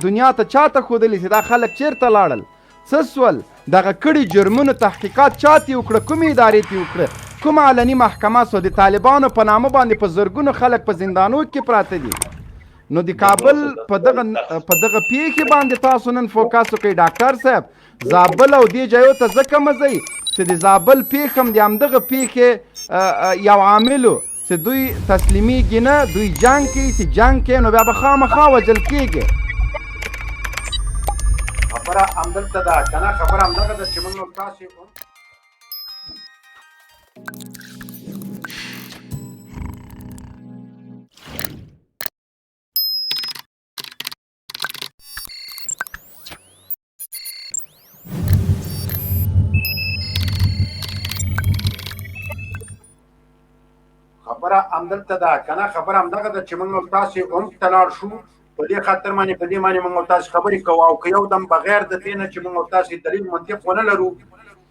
دنیا ته چاته ښودلی چې دا خلک چیرته لاړل څه سول دغه کړي جرمونو تحقیقات چا تې وکړه کومې ادارې تې وکړه کومه علني محکمه سو د طالبانو په نامه باندې په زرګونو خلک په زندانو کې پراته دي نو د کابل په دغه پیښې باندې تاسو نن فوکس وکړئ ډاکټر صاحب زابل او دې ځایو ته ځکه مه ځئ چې د زابل پیښه هم د همدغه پیښې یو عاملو چې دوی تسلیمیږي نه دوی جنګ کوي چې جنګ کوي نو بیا به خامخا وژل کېږي خبره همدلته ده که نه خبره همدغه ده چې موږ تاسې خبره همدلته ده که نه خبره همدغه ده چې موږ تاسې هم ته لاړ شو په دې خاطر باندې په دې باندې موږ تاسې خبرې کوو او که یو دم بغیر د دې نه چې موږ تاسې دلیل منطق ونه لرو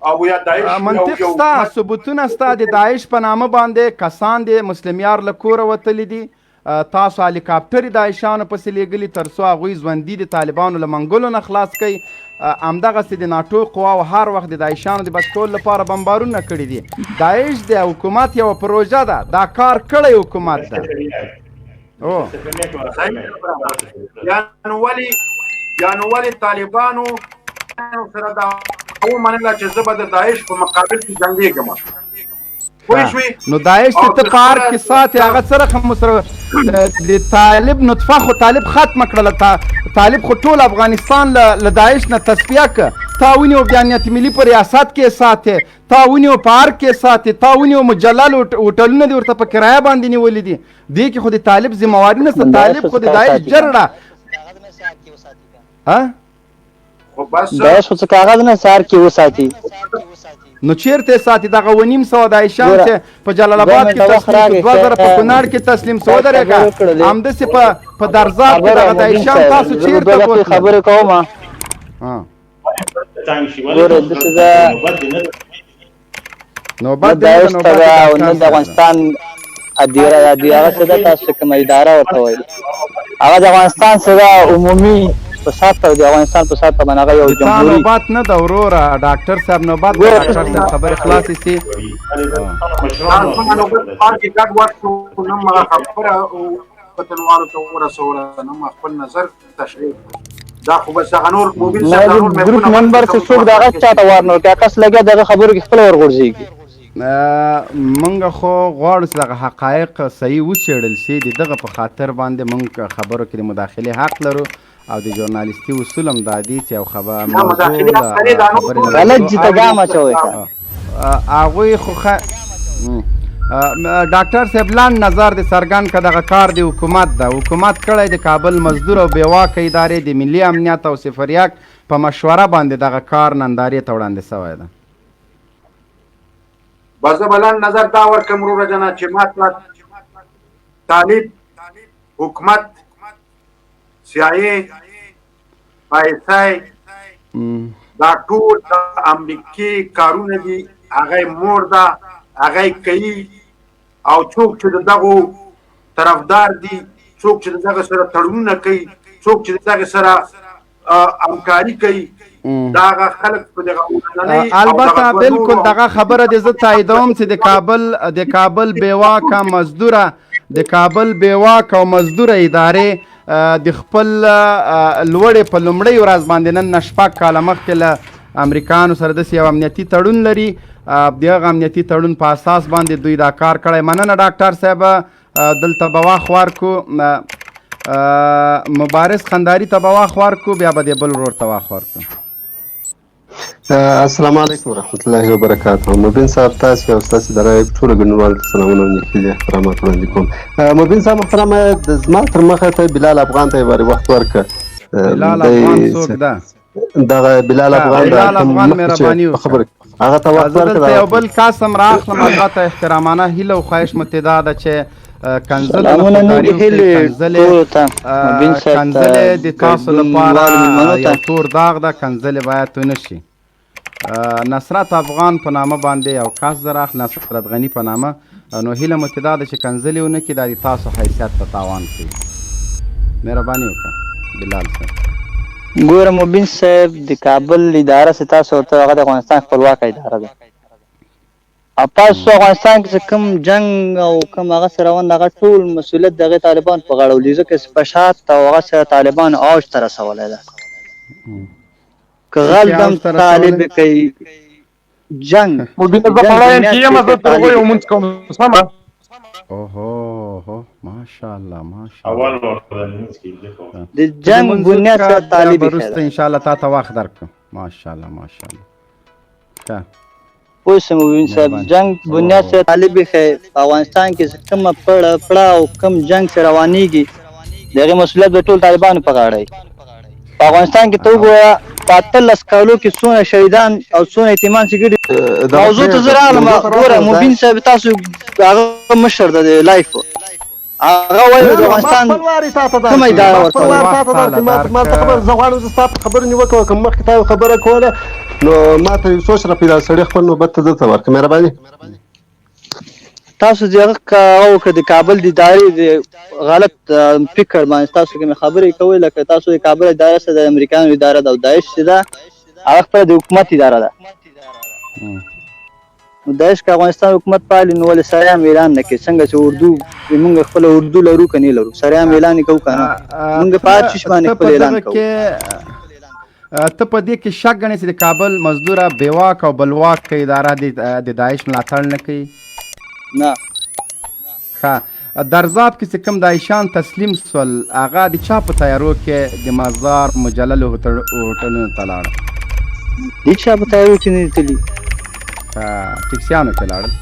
او یا داعش منطق ستا ثبوتونه ستا د داعش په نامه باندې کسان د مسلمیار له کوره وتلي دي تاسو هلیکاپټرې داعشانو پسې لیږلي تر څو هغوی ژوندي د طالبانو له منګلو نه خلاص کوي همدغسې د ناټو قواو هر وخت د داعشانو د بچ کولو لپاره بمبارونه کړي دي داعش د حکومت یوه پروژه ده دا کار کړی حکومت ده یا نو ولې طالبانو سره دا ومنله چې زه به د داعش په مقابل کې جنګېږم نو داعش ته ته په هر کې ساتې هغه څه رقم سره د طالب نطفه خو طالب ختمه کړله طالب خو ټول افغانستان له داعش نه تصفیه که تا ونیو بیا امنیت ملي په ریاست کې ساتې تا ونیو په هر کې ساتې تا ونیو مجلل هوټلونه دې ورته په کرایه باندې نیولي دي دې کې خو د طالب ذمواري نشته طالب خو د داعش جرړه داعش خو څه کاغذ نه سار کې وساتي نو چیرته ساتي دغه 950 داعشان چې په جلال آباد کې تسلیم 2000 په کونړ کې تسلیم سو درېګه همداسې په درزاب کې دغه داعشان تاسو چیرته بوتل خبرې کوم ګوره داسې ده نوبت داعش ته ده او نه د افغانستان هغه څه ده تاسو کومه اداره ورته وایي هغه د افغانستان څه ده عمومي فساد ته د افغانستان فساد ته باندې هغه یو جمهوري نوبت نه ده وروره ډاکټر صاحب نوبت ده ډاکټر صاحب خبرې خلاصې سي خپل نظر تشریح دا خو بس هغه نور مبین صاحب ګروپ نمبر چې څوک دغه چاته ورنور که کس لګیا دغه خبرو کې خپل ورغورځېږي موږ خو غواړو چې دغه حقایق صحیح وڅېړل سي د دغه په خاطر باندې موږ خبرو کې د مداخلې حق لرو او د ژورنالیستي اصول هم دا دي چې یو موضوع غلط جتګام اچوي هغوی خو ډاکټر صاحب لاند نظر د څرګند که دغه کار د حکومت ده حکومت کړی د کابل مزدور او بېواکه ادارې د ملي امنیت او صفریک په مشوره باندې دغه کار نندارې ته وړاندې سوی ده بس زه به لاند نظر دا ورکړم وروره جانه چې ما طالب حکومت CIA ISI دا ټول د امریکې کارونه دي هغه مور ده هغه کوي او څوک چې دغه طرفدار دي څوک چې دغه سره تړونونه کوي څوک چې دغه سره همکاري کوي دا خلک په دغه البته بالکل دغه خبره د زه تاییدوم چې د کابل بیواکه مزدوره د کابل بیواکه او مزدوره ادارې د خپل لوړې په لومړۍ ورځ باندې نن نه شپږ کاله مخکې له امریکایانو سره داسې یو امنیتي تړون لري د هغه امنیتي تړون په اساس باندې دوی دا کار کړی مننه ډاکټر صاحب دلته به واخ ورکو مبارز خنداري ته به واخ ورکو بیا به د بل ورور ته واخ ورکو السلام علیکم ورحمت الله وبرکاته مبین صاحب تاسو او تاسو درای ټول ګنوال سلامونه نیکي احترامات وړاندې کوم مبین صاحب محترم د زما تر مخه ته بلال افغان ته وری وخت ورکړه بلال افغان څوک ده دغه بلال افغان مهرباني خبر هغه ته وخت ورکړه یو بل قسم راخلم البته احترامانه هیله او خواهش متدا ده چې کنزل د تاسو لپاره یو تور داغ ده کنزل باید تو نشي نصرت افغان په نامه باندې یو کس زراخ نصرت غنی په نامه نو هیله متدا ده چې کنزلې ونه کړي د تاسو حیثیت ته تاوان کوي مهرباني وکړه بلال صاحب ګوره مبین صاحب د کابل اداره چې تاسو ورته هغه د افغانستان خپلواکه اداره ده او تاسو افغانستان کې چې کوم جنګ او کوم هغه سره روان دغه ټول مسؤلیت دغه طالبان په غاړه ولي ځکه چې په شات او هغه سره طالبان اوج ته رسولی ده که غل دم طالب کوي جنگ مبین زه پړایم چې یم زه تر هغوی لمونځ کوم سمه اوهو ماشاءالله اول ورته لمونځ کېږي د جنگ بنیاد سره طالب وروسته انشاءالله تا ته وخت درکړم ماشاءالله ښه پوه شو مبین صاحب جنگ بنیاد سره طالب ښه په افغانستان کې کومه پړه او کوم جنگ چې روانېږي د هغې مسؤلیت به ټول طالبانو په غاړه وي په افغانستان کې ته وګوره په 18 کالو کې څونه شهیدان او څونه یتیمان چې ګډي موضوع ته زه راغلم ګوره مبین صاحب تاسو هغه مشر د لایف هغه وایي د افغانستان کومه اداره ورته ما ته خبر زه غواړم زه ستا په خبرې نیوکه وکړم مخکې تا یو خبره کوله نو ما ته یو سوچ راپیدا سړی خپل نوبت ته دلته ورکړه مهرباني تاسو دغه وکړه د کابل د ادارې د غلط فکر باندې تاسو کومې خبرې کوئ لکه تاسو د کابل اداره څه د امریکایانو اداره ده او داعش چې ده هغه خپله د حکومت اداره ده نو داعش که افغانستان حکومت پالي نو ولې سره هم اعلان نه کوي څنګه چې اردو موږ خپله اردو لرو که نه لرو سره هم اعلان یې کوو که نه موږ په هر چیز باندې خپل اعلان کوو ته په دې کې شک ګڼې چې د کابل مزدوره بېواک او بلواک اداره د داعش ملاتړ نه کوي نه ښه درزاب کې چې کوم داعشان تسلیم سول هغه د چا په تیارو کې د مزار مجلل هوټلونو ته لاړل د چا په تیارو کې نه دي تللي ټکسیانو کې لاړل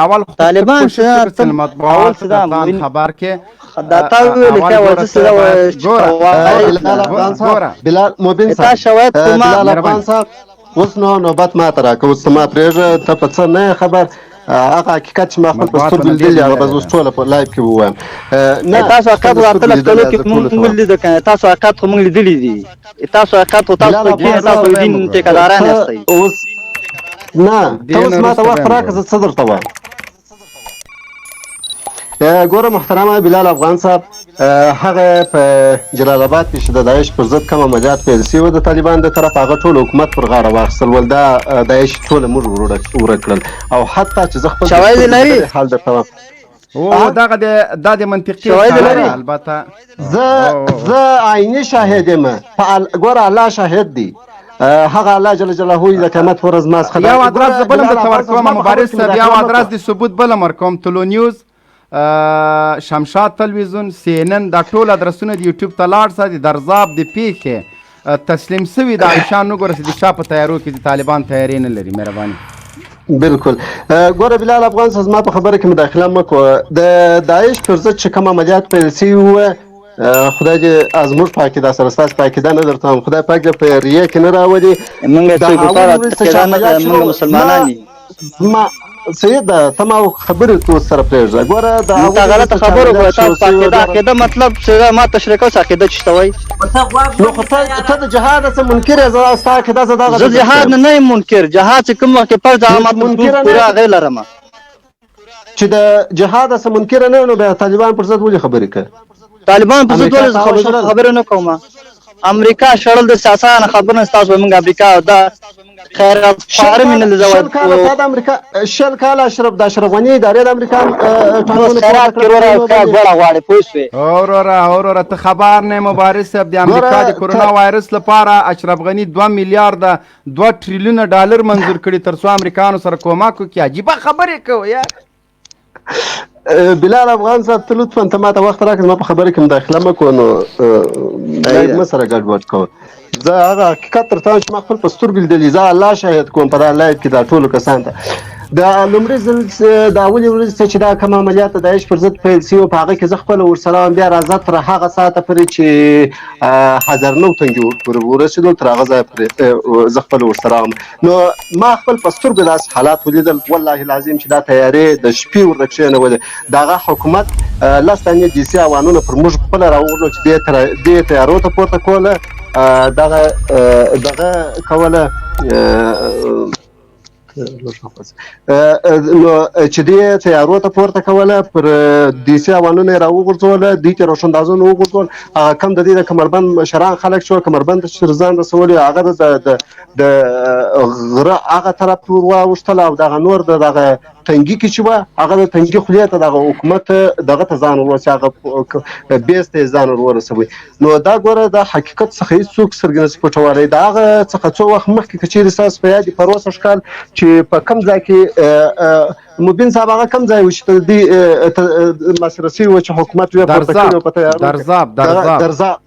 اول طالبان مطبوعات خبر کې دا تا ویل چې ورته سره بلال مبین صاحب اوس نو نوبت ما ته راکړه اوس ما پرېږده ته په څه نه خبر هغه حقیقت چې ما خپل په سترګو لیدلي هغه به زه اوس ټوله په لایف کې ووایم تاسو حقیقت په 18 کلو کې موږ لیدو که نه تاسو حقیقت خو موږ لیدلي دي تاسو حقیقت خو تاسو په دین تاسو په دین ټیکهداران یاستئ اوس نه ته اوس ما ته وخت راکړه زه څه درته وایم ګوره محترمه بلال افغان صاحب هغه په جلال آباد کې چې د داعش پر ضد کوم عملیات پیل شوي د طالبان د طرف هغه ټول حکومت پر غاړه واخیستل ول دا داعش ټوله موږ ورک کړل او حتی چې زه خپل شواهد لري حال درته وایم او دغه د منطقي البته زه عیني شاهد یم ګوره الله شاهد دی هغه الله جل جلاله د قیامت ورځ ما څخه یو ادرس بل هم درته ورکوم مبارز صاحب یو ادرس د ثبوت بل هم ورکوم طلوع نیوز شمشاد تلویزیون CNN دا ټول ادرسونه د یوټیوب ته لاړ سه د درزاب د پیښې تسلیم سوي د عایشان وګوره چې د شا په تیارو کې د طالبان تیاري نه لري مهرباني بالکل ګوره بلال افغان صاحب زما په خبره کې مداخله مه کوه د داعش پر ضد چې کوم عملیات پیل شوي وه خدای دې زموږ په عقیده سره ستاسو په عقیده نه درته وایم خدای پاک دې په ریه کې نه راولي موږ مسلمانان یو سید ته ما خبرې تو سره پرېږده ګوره ته غلطه خبره وکړه تاسو په عقیده مطلب چې ما تشریح کوم عقیده چې ته وایي نو خو ته د جهاد څه منکر یې زه ستا عقیده زه دغه زه جهاد نه یم منکر جهاد چې کوم وخت کې فرض عامات پوره هغې لرم چې د جهاد څه منکر نه نو بیا طالبان پر ضد ولې خبرې کوي طالبان پر ضد ولې خبرې نه کوم امریکا شړل د سیاسان خبرونه ستاسو موږ امریکا دا خیر خار من الزواج شل کال اشرف د اشرف غنی ادارې د امریکا خیرات کې ورا غوړه غواړي پوښوي اورora ته خبر نه مبارز صاحب د امریکا د کرونا وایرس لپاره اشرف غنی 2 میلیارډ 2 ټریلیون ډالر منظور کړي تر څو امریکایانو سره کومک وکړي عجیبه خبرې کوي یار بلال افغان صاحب ته لطفا ته ما ته وخت راکړه زما په خبره کې مداخله مه کوه نو مه سره ګډوډ کوه زه هغه حقیقت درته وایم چې ما خپل په سترګو لیدلي زه الله شاهد کوم په دا لایف کې دا ټولو کسانو ته د لومړي ځل د اولې ورځې څخه چې دا کوم عملیات د داعش پر ضد پیل شوي په هغه کې زه خپله ورسره وم بیا راځه تر هغه ساعته پورې چې 1009 تنګې پورې ورسېدل تر هغه ځایه پورې زه خپله ورسره وم نو ما خپل په سترګو داسې حالات ولیدل والله العظیم چې دا تیارې د شپې ورته کښېنولې د هغه حکومت 10 دانې DC اوانونه پر موږ خپله راوغورځول چې دې تیارو ته پورته کوله دغه کوله نو چې دې تیارو ته پورته کوله پر دیسي اوانونه یې راوغورځوله دوی ته روشندازونه وغورځول هغه کم د دې د کمربند مشران خلک شول کمربند ته چې ځان رسولي هغه د غره هغه طرف ته ور واوښتل او دغه نور دغه تنګي کې چې وه هغه د تنګي خولې ته دغه حکومت دغه ته ځان ورورسوي هغه بیس ته یې ځان ورورسوي نو دا ګوره د حقیقت څخه هېڅوک سترګې نشي پټولی د هغه څخه څو وخت مخکې که چېرې ستاسو په یاد په روسه کال چې په کوم ځای کې مبین صاحب هغه کوم ځای و چې دې محاصره شوي وه چې حکومت یې پورته کړي وو په تیارو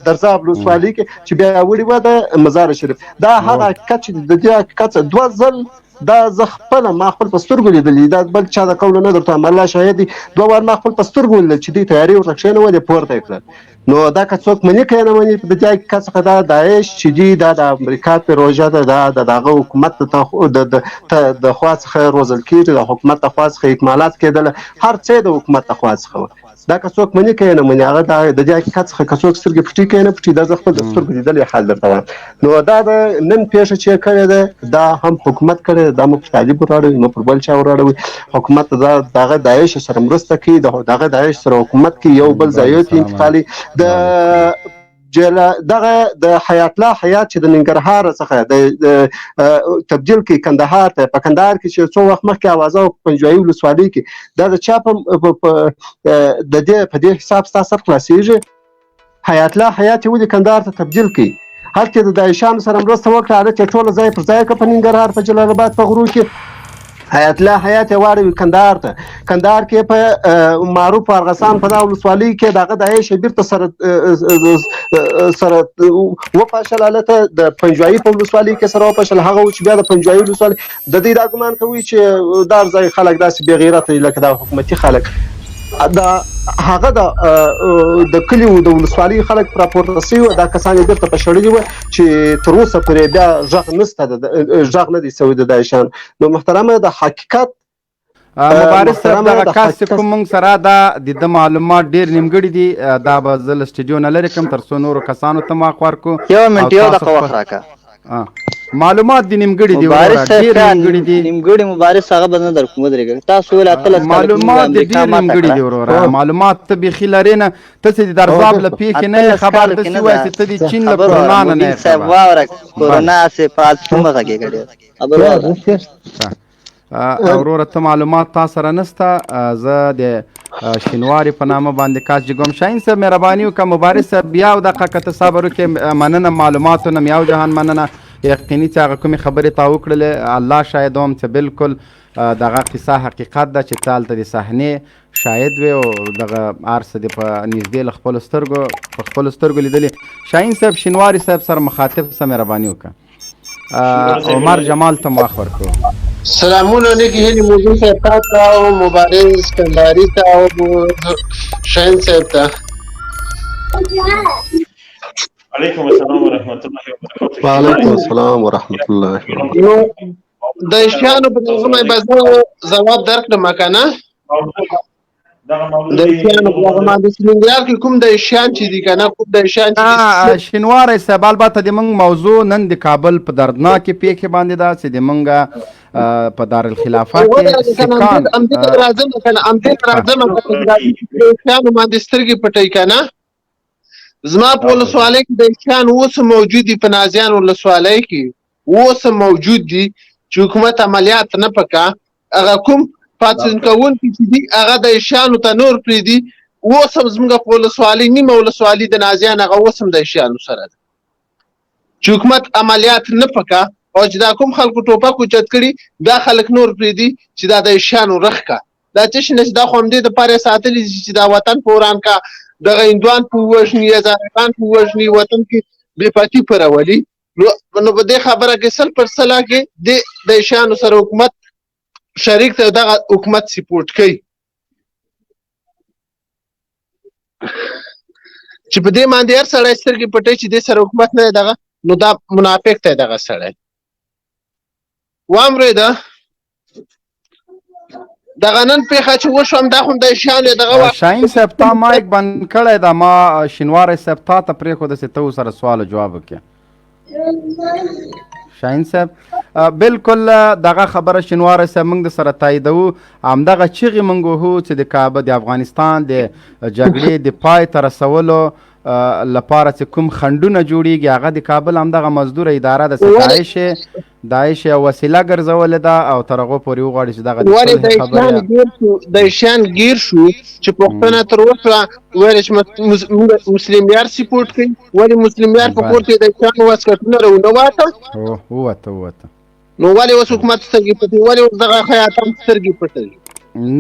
درزاب ولسوالۍ کې چې بیا یې وړې وه د مزار شریف دا هغه حقیقت چې د دې حقیقت دوه ځل دا زه خپله ما خپل په سترګو لیدلي دا بل چا د قول نه درته الله شاهد دی دوه وار ما خپل په سترګو ولیدل چې دوی تیارې ورته کښېنولې پورته یې کړل نو دا که څوک مني که یې نه مني د دې حقیقت څخه دا داعش چې دي دا د امریکا پروژه ده دا د هغه حکومت د خوا څخه روزل کېږي د حکومت د خوا څخه اکمالات کېدله هر څه د حکومت د خوا څخه وه دا که څوک مني که یې نه مني هغه د دې حقیقت څخه که څوک سترګې پټي که یې نه پټي دا زه خپل د سترګو لیدلی حال درته وایم نو دا د نن پیښه چې یې کړې ده دا هم حکومت کړې ده دا مو پر طالب وراړوي مو پر بل چا وراړوي حکومت د هغه داعش سره مرسته کوي د هغه داعش سره حکومت کوي یو بل ځایو ته انتقالي دغه د حیات الله حیات چې د ننګرهار څخه د تبدیل کوي کندهار ته په کندهار کې چې څو وخت مخکې اوازه او پنجوایي ولسوالۍ کې دا د چا په دې حساب ستا سر خلاصېږي حیات الله حیات یې ولې کندهار ته تبدیل کوي هلته د داعشانو سره مرسته وکړه هلته یې ټوله ځای پر ځای کړه په ننګرهار په جلال آباد په غرو کې حیات الله حیات یې واړوي کندهار ته کندهار کې په معروف ارغسان په دا ولسوالۍ کې د هغه داعش بیرته سره وپاشل هلته د پنجوایي په ولسوالۍ کې سره وپاشل هغه و چې بیا د پنجوایي ولسوالۍ د دوی دا ګمان کوي چې دا ځای خلک داسې بې غیرته لکه دا حکومتي خلک هغه د کلیو د ولسوالۍ خلک راپورته شوي وو دا کسان یې بیرته پشړلي وو چې تر اوسه پورې بیا غږ نشته غږ نه دی سوی د داعشانو نو محترمه د حقیقت مبارز صاحب دغه کس چې کوم موږ سره دا د معلومات ډېر نیمګړي دي دا به زه له سټډیو نه لرې کړم تر څو نورو کسانو ته ما وخت ورکړو یو منټ یو دقیقه وخت راکړه معلومات دي نیمګړي دي نیمګړي دي نیمګړي مبارز هغه به نه درکوم ودرېږه تاسو ویل اتلس معلومات دي ډېر نیمګړي دي وروره معلومات ته بیخي لرې نه ته چې د درزاب له پیښې نه یې خبر ته چې وایې چې ته د چین له کرونا نه نه یې صاحب واوره کرونا سے پات څومره غږېږه ډېر وروره ته معلومات تا سره نسته زه د شینواري په نامه باندې کاس جګوم شاهین صاحب مهرباني وکړه مبارز صاحب بیا یو دقیقه که ته صبر وکړې مننه معلوماتو نه یو جهان مننه یقیني چې هغه کومې خبرې تا وکړلې الله شاهد وم چې بالکل دغه قصه حقیقت ده چې ته هلته د صحنې شاهد وې او دغه هر څه دې په نږدې له خپلو سترګو لیدلې شاهین صاحب شینواري صاحب سره مخاطب څه مهرباني وکړه عمر جمال ته مخ ورکړو سلامونه علیکم هلی موضوع صاحب ته او مبارز کندهاري ته او شاهین صاحب ته علیکم السلام ورحمۃ اللہ وبرکاتہ وعلیکم السلام ورحمۃ اللہ وبرکاتہ د شیانو په دغه مې بس جواب درکړم کنه د شیانو په دغه باندې سلنګرال کې کوم د شیان چې دي کنه کوم د شیان چې شینواری صاحب البته د موږ موضوع نن د کابل په دردناکې پیښې باندې ده چې د موږ په دارالخلافه کې سکان راځم کنه شیانو باندې سترګې پټې کنه زما په ولسوالۍ کې د شیان اوس موجود دي په نازیان ولسوالۍ کې اوس موجود دي چې حکومت عملیات نه پکا هغه کوم پاتون کوون چې دي هغه د شیانو ته نور پرې دي اوس هم زموږ په ولسوالۍ نیمه ولسوالۍ د نازیان هغه اوس هم د شیانو سره ده چې حکومت عملیات نه پکا او چې دا کوم خلکو ټوپک اوچت کړي دا خلک نور پرې دي چې دا د شیانو رخکا دا چې دا خو همدې دپاره یې ساتلي چې دا وطن په وران کا دغه هندوان په ووژني هزارګان په ووژني وطن کې بې پاتي په راولي نو په دې خبره کې 100% کې د شیانو سره حکومت شریک ته دغه حکومت سپورټ کوي چې په دې باندې هر سړی سترګې پټوي چې دې سره حکومت نه دی دغه نو دا منافق دی دغه سړی واورېده دغه نن پیښه چې وشوم دا خو د شیان دغه شاهین صاحب تا مایک بند کړی دا ما شینواری صاحب تا ته پرېښوده چې ته ورسره سوال او جواب وکړې شاهین صاحب بالکل دغه خبره شینواره صاحب موږ د سره تاییدوو همدغه چغې موږ وهو چې د کابل د افغانستان د جګړې د پای ته رسولو لپاره چې کوم خنډونه جوړیږي هغه د کابل همدغه مزدوره اداره ده چې داعش یو وسیله ګرځولې ده او تر هغو پورې وغواړي چې دغه د شان ګیر شو چې پښتانه تر اوسه ویل چې مسلم یار سپورټ کوي ولې مسلم یار په کور کې د شان واسکټونه راونه واته نو ولې اوس حکومت سترګې پټوي ولې اوس دغه خیاطان سترګې پټوي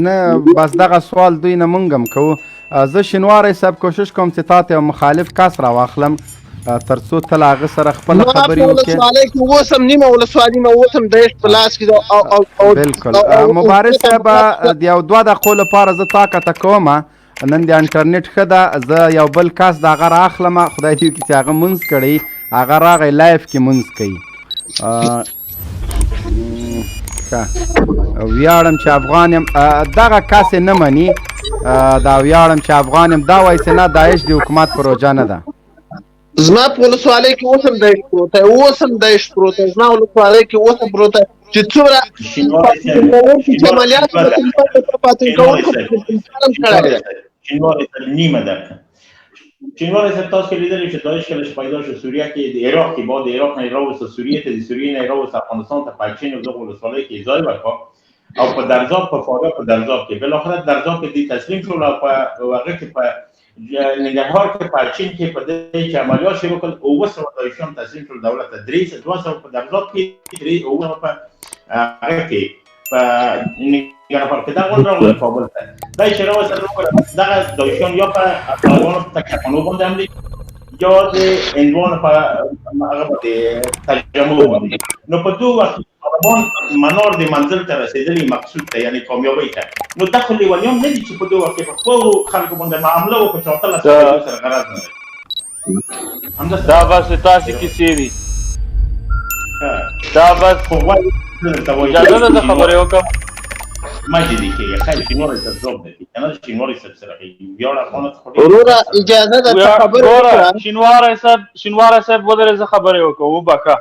نه بس دغه سوال دوی نه موږ هم کوو زه شینواری صاحب کوشش کوم چې تا ته یو مخالف کس راواخلم تر څو ته له هغه سره خپله خبرې وکړې اوس هم نیمه ولسوالي مه اوس هم د عشق په لاس کې بالکل مبارز صاحب د یو دوه دقیقو لپاره زه تا کته کومه نن د انټرنیټ ښه ده زه یو بل کس د هغه رااخلمه خدای دې وکړي چې هغه مونځ کړی هغه راغی لایف کې مونځ کوي ویاړم چې افغان یم دغه کس یې نه مني دا ویاړم چې افغان یم دا وایي چې نه داعش د حکومت پروژه نه ده زما په ولسوالۍ کې اوس هم د عشق پروت دی اوس هم د عشق پروت دی زما ولسوالۍ کې اوس هم پروت دی چې څومره عملیات پاتې کوونکو شینواری صاحب نیمه ده شینواری صاحب تاسو کې لیدلی چې داعش کله چې پیدا شو سوریه کې د عراق کې بعد د عراق نه یې راوسته سوریې ته د سوریې نه یې راوسته افغانستان ته پایچین او دغه ولسوالۍ کې ځای ورکړ او په درزاب په فارغ په درزاب کې بالاخره درزاب کې دې تسلیم شول او په هغه کې په ننګرهار کې پایچین کې په دې چې عملیات شروع کړل 900 داعشیان تسلیم شول دولت ته 200 په درزاب کې 300 په هغه کې په ننګرهار کې دا غونډه راغله کابل ته دا چې راوځي دغه داعشیان یا په افغانانو په تکانو باندې عملي یا د انوان په هغه باندې ترجمه باندې نو په دوه وخت طالبان منار د منزل ته رسیدلی مقصود ته یعنی کامیابی ته نو داخل لیوانیان نه دي چې په دوه وخت په خپل خلکو باندې معامله وکړي چې تل سره غرض نه دا بس تاسو کې سیری دا بس اجازه ده خبرې وکړم ماجدي کې خالي شینواری صاحب ځواب دی کنه شینواری صاحب سره یو افغان وروره اجازه ده خبرې وکړم شینواری صاحب ودرې زه خبرې وکړم وبکه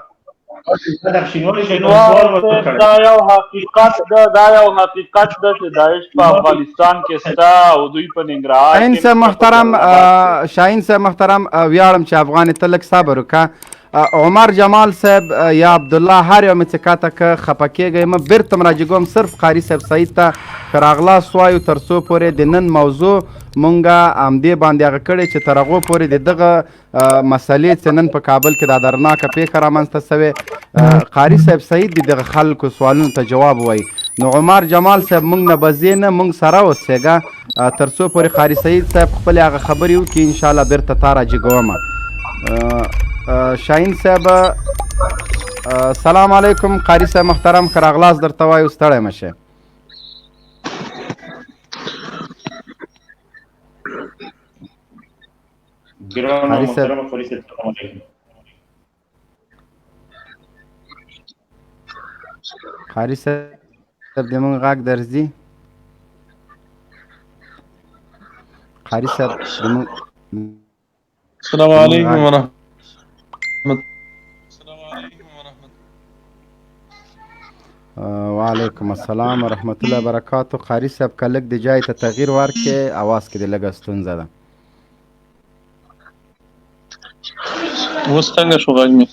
دا یو حقیقت ده چې داعش په افغانستان کې ستا او دوی په ننګرهار شاهین صاحب محترم ویاړم چې افغان ته لږ صبر وکړه عمر جمال صاحب یا عبدالله هر یو مې چې کاته که خفه کېږئ مه بیرته م راجګوم صرف قاري صاحب سعید ته که راغلاست وایو تر څو پورې د نن موضوع مونږ همدې باندې هغه کړی چې تر هغو پورې د دغه مسلې چې نن په کابل کې دا درناکه پیښه رامنځته سوې قاري صاحب سعید د دغه خلکو سوالونو ته جواب وایي نو عمر جمال صاحب مونږ نه بځې نه مونږ سره اوسېږه تر څو پورې قاري سعید صاحب خپلې هغه خبرې وکړي انشاءالله بیرته تا راجګومه شاهین صاحب سلام علیکم قاری صاحب محترم که راغلاست درته وایو ستړی مه شئ قاری صاحب د مونږ غږ درځي قاری صاحب السلام علیکم ورحمت وعلیکم السلام ورحمت الله وبرکاتو قاری صاحب که لږ د جای ته تغییر ورکړې اواز کې د لږه ستونزه ده اوس څنګه شو غږ مې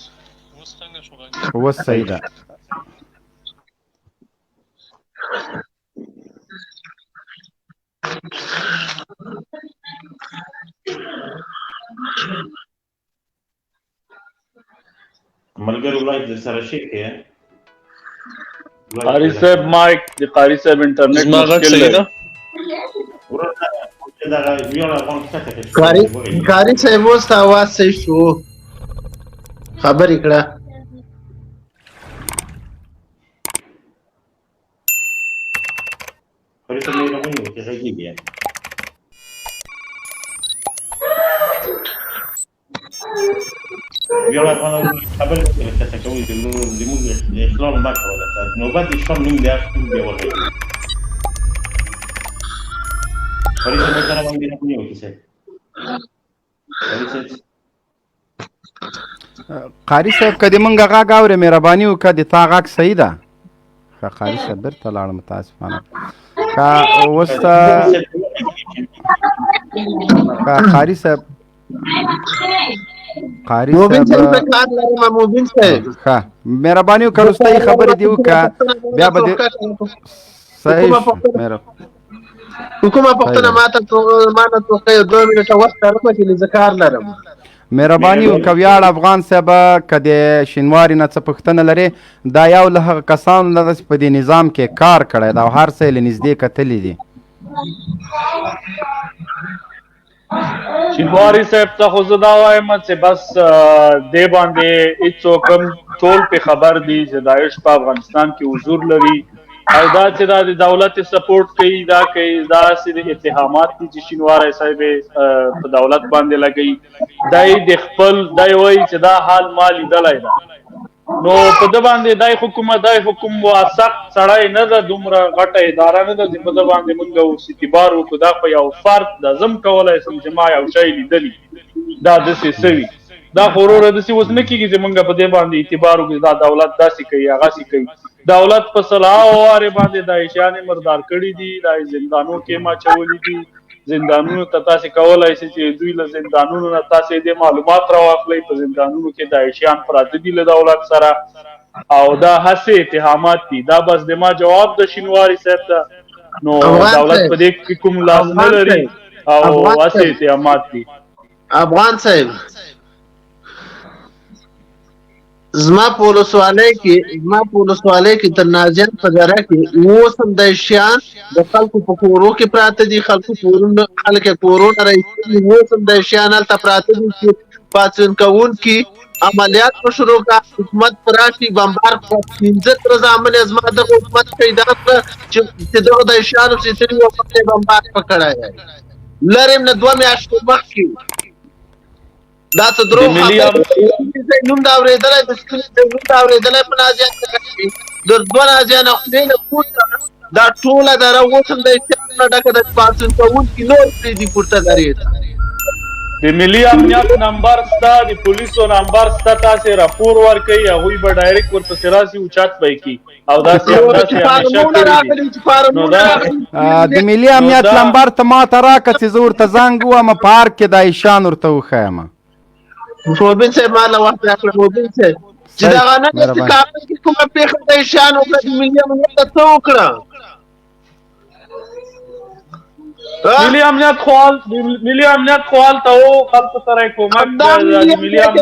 اوس صحیح ده ملګرو لایف د سره شي کې قاری صاحب مایک د قاری صاحب انټرنیټ مشکل دی قاری صاحب اوس ته اواز صحیح شو خبرې کړه قاری صاحب یې راغونی چې غږیږي بیا افغان خبر څه کوي د موږ اسلام ما کوله نو بعد اسلام نوم دی اخر دی ورغی پرې څه کار باندې نه کوي څه قاري صاحب که دې مونږ غږ اورې مهرباني وکړه د تا غږ صحیح ده ښه قاري صاحب بېرته لاړم متاسفانه که اوس ته ښه قاري صاحب قاري صاحب ښه مهرباني وکړه وروستۍ خبرې دې وکړه بیا به دې صحیح کومه پوښتنه ماته توقع 2 منټه وخت راکړه چې زه کار لرم مهرباني وکړه ویاړ افغان صاحب که د شینواري نه څه پوښتنه لرې دا یو له هغه کسانو نه ده چې په دې نظام کې کار کړی ده او هر څه یې له نږدې کتلي دي شینواري صاحب ته خو زه دا وایم چې بس دې باندې هېڅوک هم ټول پې خبر دي چې داعش په افغانستان کې حضور لري او دا چې دا د دولت سپورټ کوي دا کوي داسې د اتهامات دي چې شینواری صاحب په دولت باندې لګوي دی د خپل دی وایي چې دا حال ما لیدلی ده نو په ده باندې دی حکم واسق سړی نه ده دومره غټه اداره نه ده چې په ده باندې مونږ اوس اعتبار وکړو دا په یو فرد ده زه هم کولی شم چې ما یو شی لیدلي دا داسې سوي دا خو وروره داسې اوس نه کېږي چې مونږ په دې باندې اعتبار وکړو دا دولت داسې کوي هغسې کوي دولت په سلاو وارې باندې داعشیانې مردار کړي دي دا زندانو کې اچولي دي زندانونو ته تاسې کولی شئ چې دوی له زندانونو نه تاسې دې معلومات راواخلئ په زندانونو کې داعشیان پراته دي له دولت سره او دا هسې اتهامات دي دا بس د ما جواب د شینواري صاحب ته نو دولت په دې کې کوم لاس نه لري او هسې اتهامات دي افغان صاحب زما په ولسوالۍ کې تر نازیان په دره کې اوس هم داعشیان د خلکو په کورو کې پراته دي خلک یې کورونه راایستلي اوس هم داعشیان هلته پراته دي چې پاڅون کوونکي عملیات په شروع کړه حکومت په راشي بمبار 15 زامن یې زما دغه حکومت پیدا کړه چې دغه داعشیانو سلسلې وخت یې بمبار پکړی لرې هم نه 2 میاشتې مخکې دا څه دروغ نوم دا اورېدلی د نوم دا اورېدلی په نازیان کې د 2 نازیانه خولې نه پورته دا ټوله دره اوس هم د احتیاط نه ډکه ده چې پاڅون کوونکي نور پرېږدي پورته درې ته د ملي امنیت نمبر شته د پولیسو نمبر شته تاسې راپور ورکوئ هغوی به ډایرکټ ورپسې راسي اوچت به یې کړي او داسې د ملي امنیت نمبر ته ماته راکړه چې زه ورته زنګ ووهم په پارک کې داعشیان ورته وښیم مبین صاحب ما له وخت راکړه مبین صاحب چې دغه نه داسې کابل کې کومه پېښه داعشیان وکړه د ملي امنیت ته څه وکړه ملي امنیت خوال ته و خلکو سره یې کومک ملي امنیت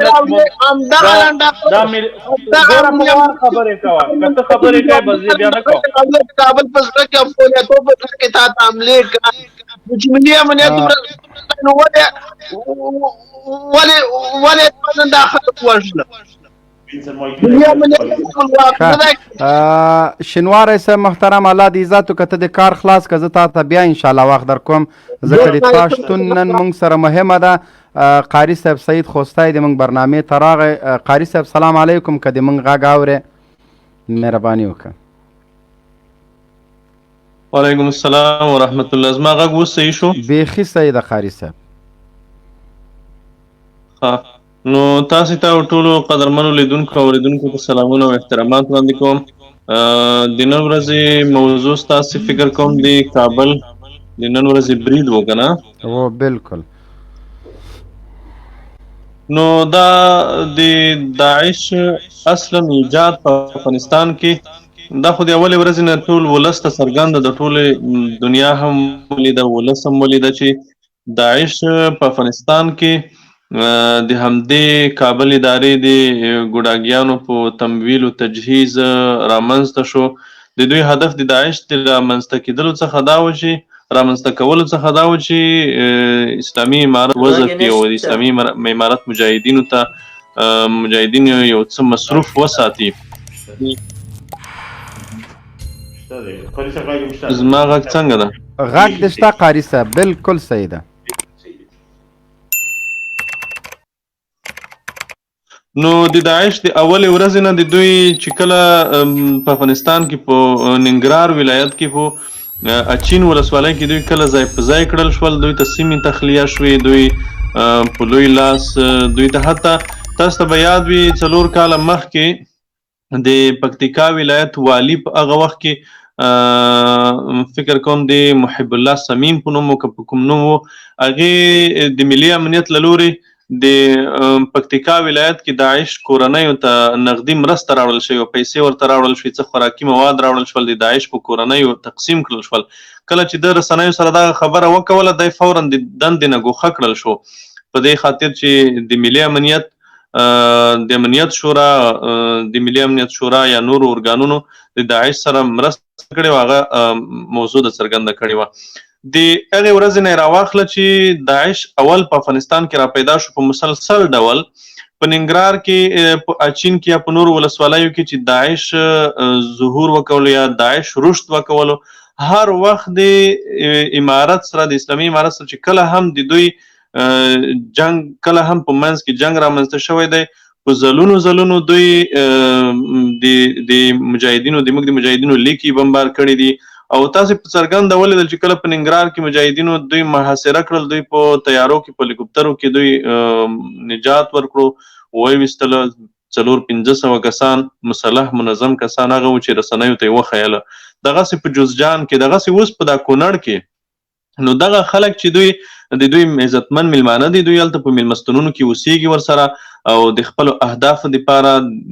خبرې کوه که ته خبرې کوې بس زه بیا نه کوم کابل په زړه کې افغانیتو په زړه کې تا ته حملې کړه چې ملي امنیت نو ولې دا خلک وژنه شینواری صاحب محترم الله دې عزت وکړه ته د کار خلاص که زه تا ته بیا انشاءالله وخت در کوم ځکه د تا شتون نن موږ سره مهمه ده قاري صاحب سعید خوستی د موږ برنامې ته راغی قاري صاحب سلام علیکم که د موږ غږ اورې مهرباني وکړه وعلیکم السلام ورحمت الله زما غږ اوس صحیح شو بیخي صحیح ده قاري صاحب نو تاسې ته ټولو قدرمنو لیدونکو او اورېدونکو ته سلامونه او احترامات وړاندې کوم د نن ورځې موضوع ستاسې فکر کوم د کابل د نن ورځې برید و که نه بالکل نو دا د داعش اصلا ایجاد په افغانستان کې دا خو د اولې ورځې نه ټول ولس ته څرګنده د ټولې دنیا هم ولیده ولس هم ولیده چې داعش په افغانستان کې د همدې کابل ادارې د ګوډاګیانو په تمویل او تجهیز رامنځته شو د دوی هدف د داعش د رامنځته کېدلو څخه دا و چې رامنځته کولو څخه دا و چې اسلامي امارت وضع کړي او د اسلامي امارت مجاهدینو ته مجاهدین یو څه مصروف وساتي زما غږ څنګه ده غږ دې شته قاري صاحب بالکل صحیح ده نو د داعش د اولې ورځې نه د دوی چې کله په افغانستان کې په ننګرهار ولایت کې په اچین ولسوالۍ کې دوی کله ځای په ځای کړل شول دوی ته سیمې تخلیه شوې دوی په لوی لاس دوی ته حتی تاسو ته به یاد وي 4 کاله مخکې د پکتیکا ولایت والی په هغه وخت کې فکر کوم د محب الله سمیم په نوم که په کوم نوم و هغې د ملي امنیت له لورې د پکتیکا ولایت کې داعش کورنیو ته نغدي مرسته راوړل شوې او پیسې ورته راوړل شوې، څه خوراکي مواد راوړل شول، د داعش په کورنیو تقسیم کړل شول. کله چې د رسنیو سره دغه خبره وکوله دی فورا د دندې نه ګوښه کړل شو په دې خاطر چې د ملي امنیت د امنیت شورا د ملي امنیت شورا یا نورو ارګانونو د داعش سره مرسته کړې وه، هغه موضوع د څرګنده کړې وه. د هغې ورځې نه یې راواخله چې داعش اول په افغانستان کې را پیدا شو په مسلسل ډول په ننګرهار کې، په اچین کې یا په نورو ولسوالیو کې چې داعش ظهور وکولو یا داعش رشد وکولو، هر وخت د امارت سره د اسلامي امارت سره چې کله هم د دوی جنگ کله هم په منځ کې جنگ رامنځته شوی دی، په ځلونو دوی د مجاهدینو د موږ د مجاهدینو لیکي بمبار کړي دي. او تاسو په څرګنده ولیدل چې کله په ننګرهار کې مجاهدینو دوی محاصره کړل، دوی په تیارو کې په هلیکوپټرو کې دوی نجات ورکړو، ویستله 400-500 کسان مسلح منظم کسان هغه و چې رسنیو ته یې وښیله. دغسې په جوزجان کې، دغسې اوس په دا کونړ کې، نو دغه خلک چې دوی د دوی عزتمن میلمانه دي، دوی هلته په میلمستونونو کې اوسېږي ورسره او د خپلو اهدافو دپاره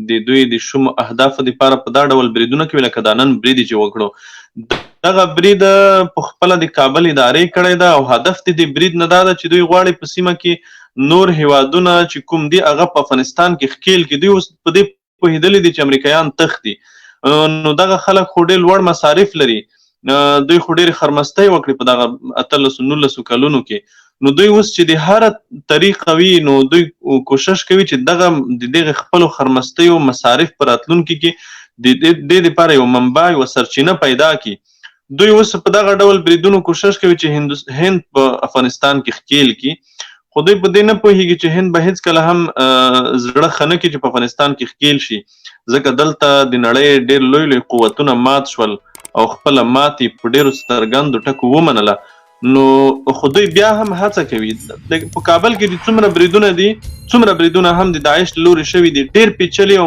د دوی د شومو اهدافو دپاره په دا ډول بریدونه کوي لکه دا نن برید چې وکړو. دغه برید په خپله د کابل ادارې کړی ده او هدف د برید نه دا ده چې دوی غواړي په سیمه کې نور هیوادونه چې کوم دي هغه په افغانستان کې ښکیل کړي. دوی اوس په دې پوهېدلي دي چې امریکایان تښتي، نو دغه خلک خو ډېر لوړ مصارف لري، دوی خو ډېرې خرمستۍ وکړي په دغه 18-19 کلونو کې. نو دوی اوس چې د هره طریقه وي نو دوی کوشش کوي چې د دغه خپلو خرمستیو مصارف په راتلونکي کې د دې دپاره یو منبع یوه سرچینه پیدا کړي. دوی اوس په دغه ډول بریدونو کوشش کوي چې هند په افغانستان کې ښکیل کړي، خو دوی په دې نه پوهېږي چې هند به هېڅکله هم زړه ښه نه کړي چې په افغانستان کې ښکیل شي، ځکه دلته د نړۍ ډېر لوی لوی قوتونه مات شول او خپله ماتې په ډېرو څرګندو ټکو ومنله. نو خو دوی بیا هم هڅه کوي. په کابل کې د څومره بریدونه هم د داعش له لورې شوي دي، ډېر پیچلي او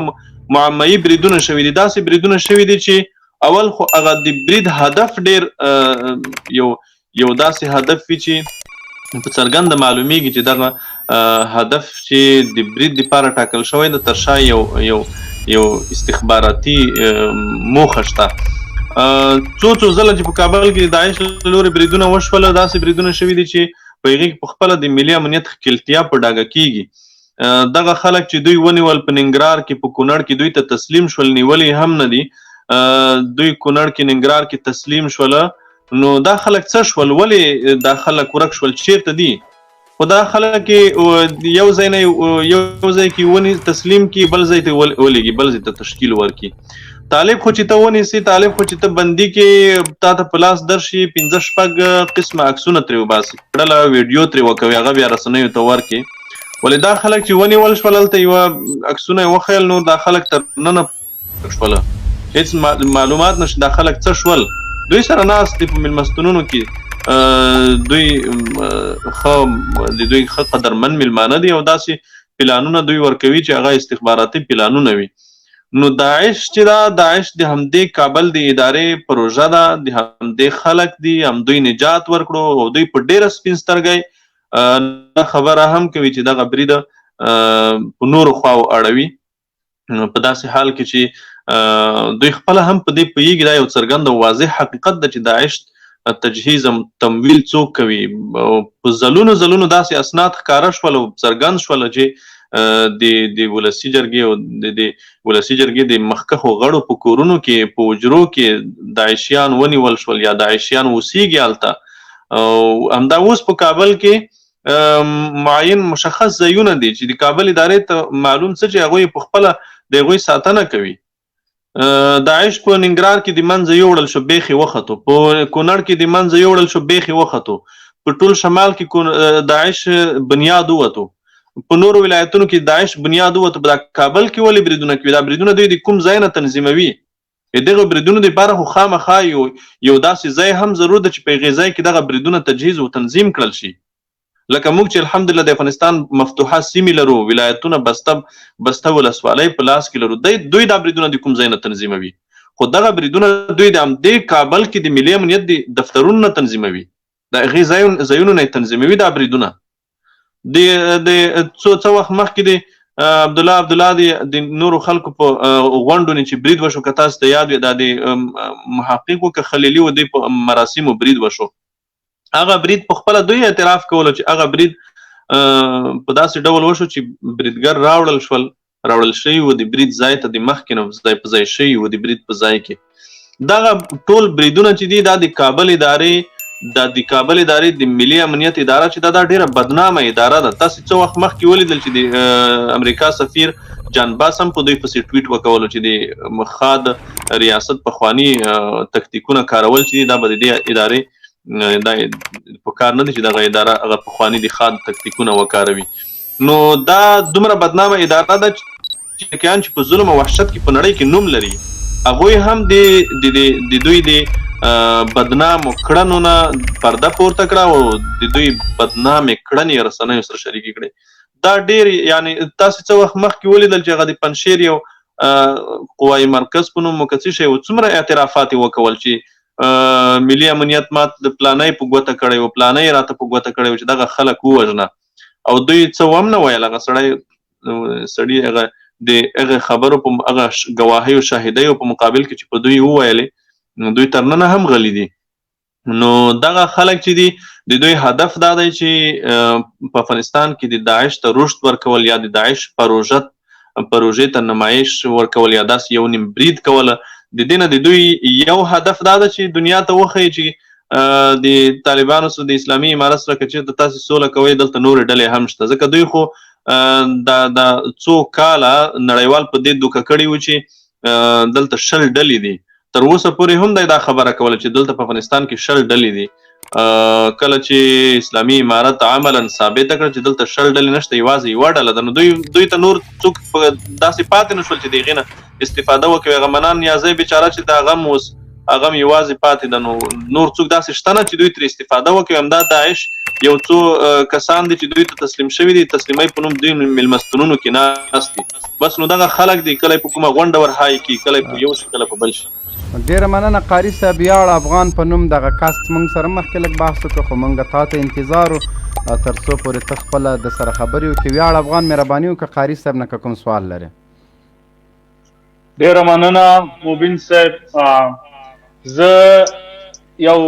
معمایي بریدونه شوي دي، داسې بریدونه شوي دي چې اول خو هغه د برید هدف ډېر یو داسې هدف وي چې په څرګنده معلومیږي چې دغه هدف چې د برید دپاره ټاکل شوی د تر شا یو استخباراتي موخه شته. څو ځله چې په کابل کې د داعش له لورې بریدونه وشوله، داسې بریدونه شوي دي چې په هغې کې په خپله د ملي امنیت ښکیلتیا په ډاګه کېږي. دغه خلک چې دوی ونیول په ننګرهار کې، په کونړ کې دوی ته تسلیم شول، نیولي هم نه دي، دوی کونړ کې ننګرهار کې تسلیم شوله. نو دا خلک څه شول؟ ولې دا خلک ورک شول؟ چیرته دي؟ خو دا خلک یو ځای نه یو ځای کې ونی تسلیم کړي، بل ځای ته ولېږي، بل ځای ته تشکیل ورکړي. طالب خو چې ته ونیسي، طالب خو چې ته بندي کې تا ته په لاس درشي 5-6 قسمه عکسونه ترې وباسي، کړله ویډیو ترې وکوي، هغه بیا رسنیو ته ورکړي. ولې دا خلک چې ونیول شول هلته یوه عکسونه یې وښیل، نو دا خلک تر ننه شوله، هېڅ معلومات نشته دا خلک څه شول. دوی سره ناست دي په میلمستونونو کې، دوی ښه قدرمن میلمانه دي او داسې پلانونه دوی ورکوي چې هغه استخباراتي پلانونه وي. نو داعش چې دا داعش د همدې کابل د ادارې پروژه ده، د همدې خلک دي، همدوی نجات ورکړو او دوی په ډېره سپین سترګۍ خبره هم کوي چې دغه بریده په نورو خواو اړوي. په داسې حال کې چې دوی خپله هم په دې پوهېږي، دا یو څرګند او واضح حقیقت ده چې داعش تجهیز تمویل څوک کوي. په ځلونو داسې اسناد ښکاره شول او څرګند شول چې د ولسي جرګې او د ولسي جرګې د مخکښو غړو په کورونو کې، په حجرو کې داعشیان ونیول شول یا داعشیان اوسېږي هلته. او همدا اوس په کابل کې معین مشخص ځایونه دي چې د کابل ادارې ته معلوم څه چې هغوی په خپله د هغوی ساتنه کوي. داعش په ننګرهار کې د منځه یوړل شو، بیخي وختو، په کونړ کې د منځه یوړل شو، بیخي وختو، په ټول شمال کې داعش بنیاد ووتو، په نورو ولایتونو کې داعش بنیاد ووتو. په کابل کې ولې بریدونه کوي؟ دا بریدونه دوی د کوم ځای نه تنظیموي؟ دغه بریدونو دپاره خو خامخا یو داسې ځای هم ضرور ده چې په هغې ځای کې دغه بریدونه تجهیز او تنظیم کړل شي. لکه موږ چې الحمدلله د افغانستان مفتوحه سیمې لرو، ولایتونه بسته ولسوالۍ په لاس کې لرو، دوی دا بریدونه د کوم ځای نه تنظیموي؟ خو دغه بریدونه دوی د همدې کابل کې د ملي امنیت د دفترونو نه تنظیموي، د هغې ځایونو نه تنظیموي دا بریدونه. د څو وخت مخکې د عبدالله د نورو خلکو په غونډو نه چې برید وشو، که تاسو ته یاد وي دا د محققو که خلیلي و د په مراسمو برید وشو. هغه برید په خپله دوی اعتراف کولو چې هغه برید په داسې ډول وشو چې بریدګر راوړل شوي و د برید ځای ته، د مخکې نه ځای په ځای شوي و د برید په ځای کې. دغه ټول بریدونه چې دي دا د کابل ادارې د ملي امنیت اداره چې دا ډیره بدنامه اداره ده. تاسو څو وخت مخکې ولیدل چې د امریکا سفیر جان باس هم په دوی پسې ټویټ وکولو چې د مخاد ریاست پخواني تکتیکونه کارول چې دا به د دې ادارې دا په کار نه دي چې دغه اداره هغه پخواني د خاد تکتیکونه وکاروي. نو دا دومره بدنامه اداره ده چې کیان چې په ظلم او وحشت کې په نړۍ کې نوم لري، هغوی هم د دوی د بدنامو کړنو نه پرده پورته کړه او د دوی بدنامې کړنې رسنیو سره شریکې کړې. دا ډېر یعنی تاسو څه وخت مخکې ولیدل چې هغه د پنجشیر یو قوایي مرکز په نوم مو که څه شی و، څومره اعترافات یې وکول چې ملي امنیت مات د پلانۍ په ګوته کړی و، پلانۍ راته په ګوته کړی و چې دغه خلک ووژنه، او دوی څه هم نه ویل. هغه سړي هغه د هغه خبرو په هغه ګواهیو شاهدیو په مقابل کې چې په دوی وویلې، دوی تر ننه هم غلي دي. نو دغه خلک چې دي د دوی هدف دا دی چې په افغانستان کې د داعش ته رشد ورکول یا د داعش پروژې ته نمایش ورکول یا داسې یو نیم برید کوله. د دې نه د دوی یو هدف دا ده چې دنیا ته وښیي چې د طالبانو سره د اسلامي امارت سره که چېرته تاسې سوله کوئ دلته نورې ډلې هم شته، ځکه دوی خو دا څو کاله نړیوال په دې دوکه کړي و چې دلته 10 ډلې دي. تر اوسه پورې هم دا خبره کوله چې دلته په افغانستان کې 10 ډلې دي. کله چې اسلامي امارت عملا ثابته کړه چې دلته 10 ډلې نشته، یوازې یوه ډله ده، نو دوی ته نور څوک داسې پاتې نه شول چې د هغې نه استفاده وکړي. هغه منان نیازی بیچاره چې د هغه هم یوازې پاتې ده، نو نور څوک داسې شته نه چې دوی ترې استفاده وکړي. همدا داعش یو څو کسان دي چې دوی ته تسلیم شوي دي، تسلیمۍ په نوم دوی میلمستونونو کې ناست دي. بس نو دغه خلک دي کله په کومه غونډه ورهایي کړي، کله په یو شي کله په بل شي. ډیره مننه قاري صاحب. یاړ افغان په نوم دغه کاست موږ سره مخکې لږ بحث وکړو، خو موږ تا ته انتظار و تر څو پورې ته خپله د سره خبرې وکړې. ویاړ افغان مهرباني وکړه قاري صاحب نه که کوم سوال لرې. ډیره مننه مبین صاحب. زه یو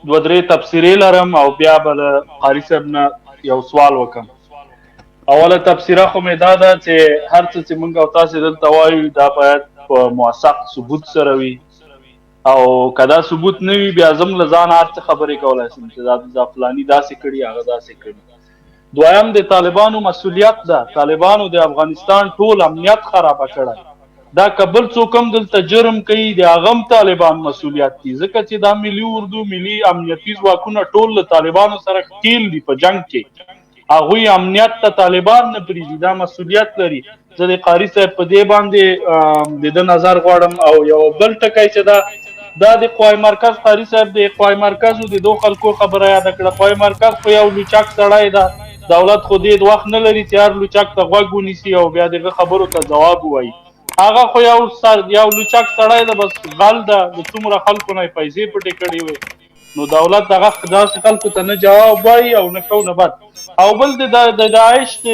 2-3 تبصرې لرم او بیا به د قاري صاحب نه یو سوال وکړم. اوله تبصره خو مې دا ده چې هر څه چې موږ او تاسې دلته وایو دا باید په موثق ثبوت سره وي، او که دا ثبوت نه وي بیا زه له ځانه هر څه خبرې کولی شم چې دا فلاني داسې کړي هغه داسې کړي. دویم د طالبانو مسؤلیت ده. طالبانو د افغانستان ټول امنیت خرابه کړی. دا که بل څوک هم دلته جرم کوي د هغه هم طالبان مسؤلیت دي، ځکه چې دا ملي اردو ملي امنیتي ځواکونه ټول له طالبانو سره ښکېل دي په جنګ کې. هغوی امنیت ته طالبان نه پرېږدي، دا مسؤلیت لري. زه د قاري صاحب په دې باندې د ده نظر غواړم. او یو بل ټکی چې دا د قوای مرکز قاري صاحب د قوای مرکزو د دو خلکو خبره یاده کړه. قوای مرکز خو یو لوچک سړی ده، دولت خو دې وخت نه لري چې هر لوچک ته غوږ ونیسي او بیا دغه خبرو ته ځواب ووایي. هغه خو یو لوچک سړی ده، بس غل ده، د څومره خلکو نه یې پیسې پټې کړې وې. نو دولت دغه داسې خلکو ته نه جواب وایي او نه کو نه بد. او بل د داعش د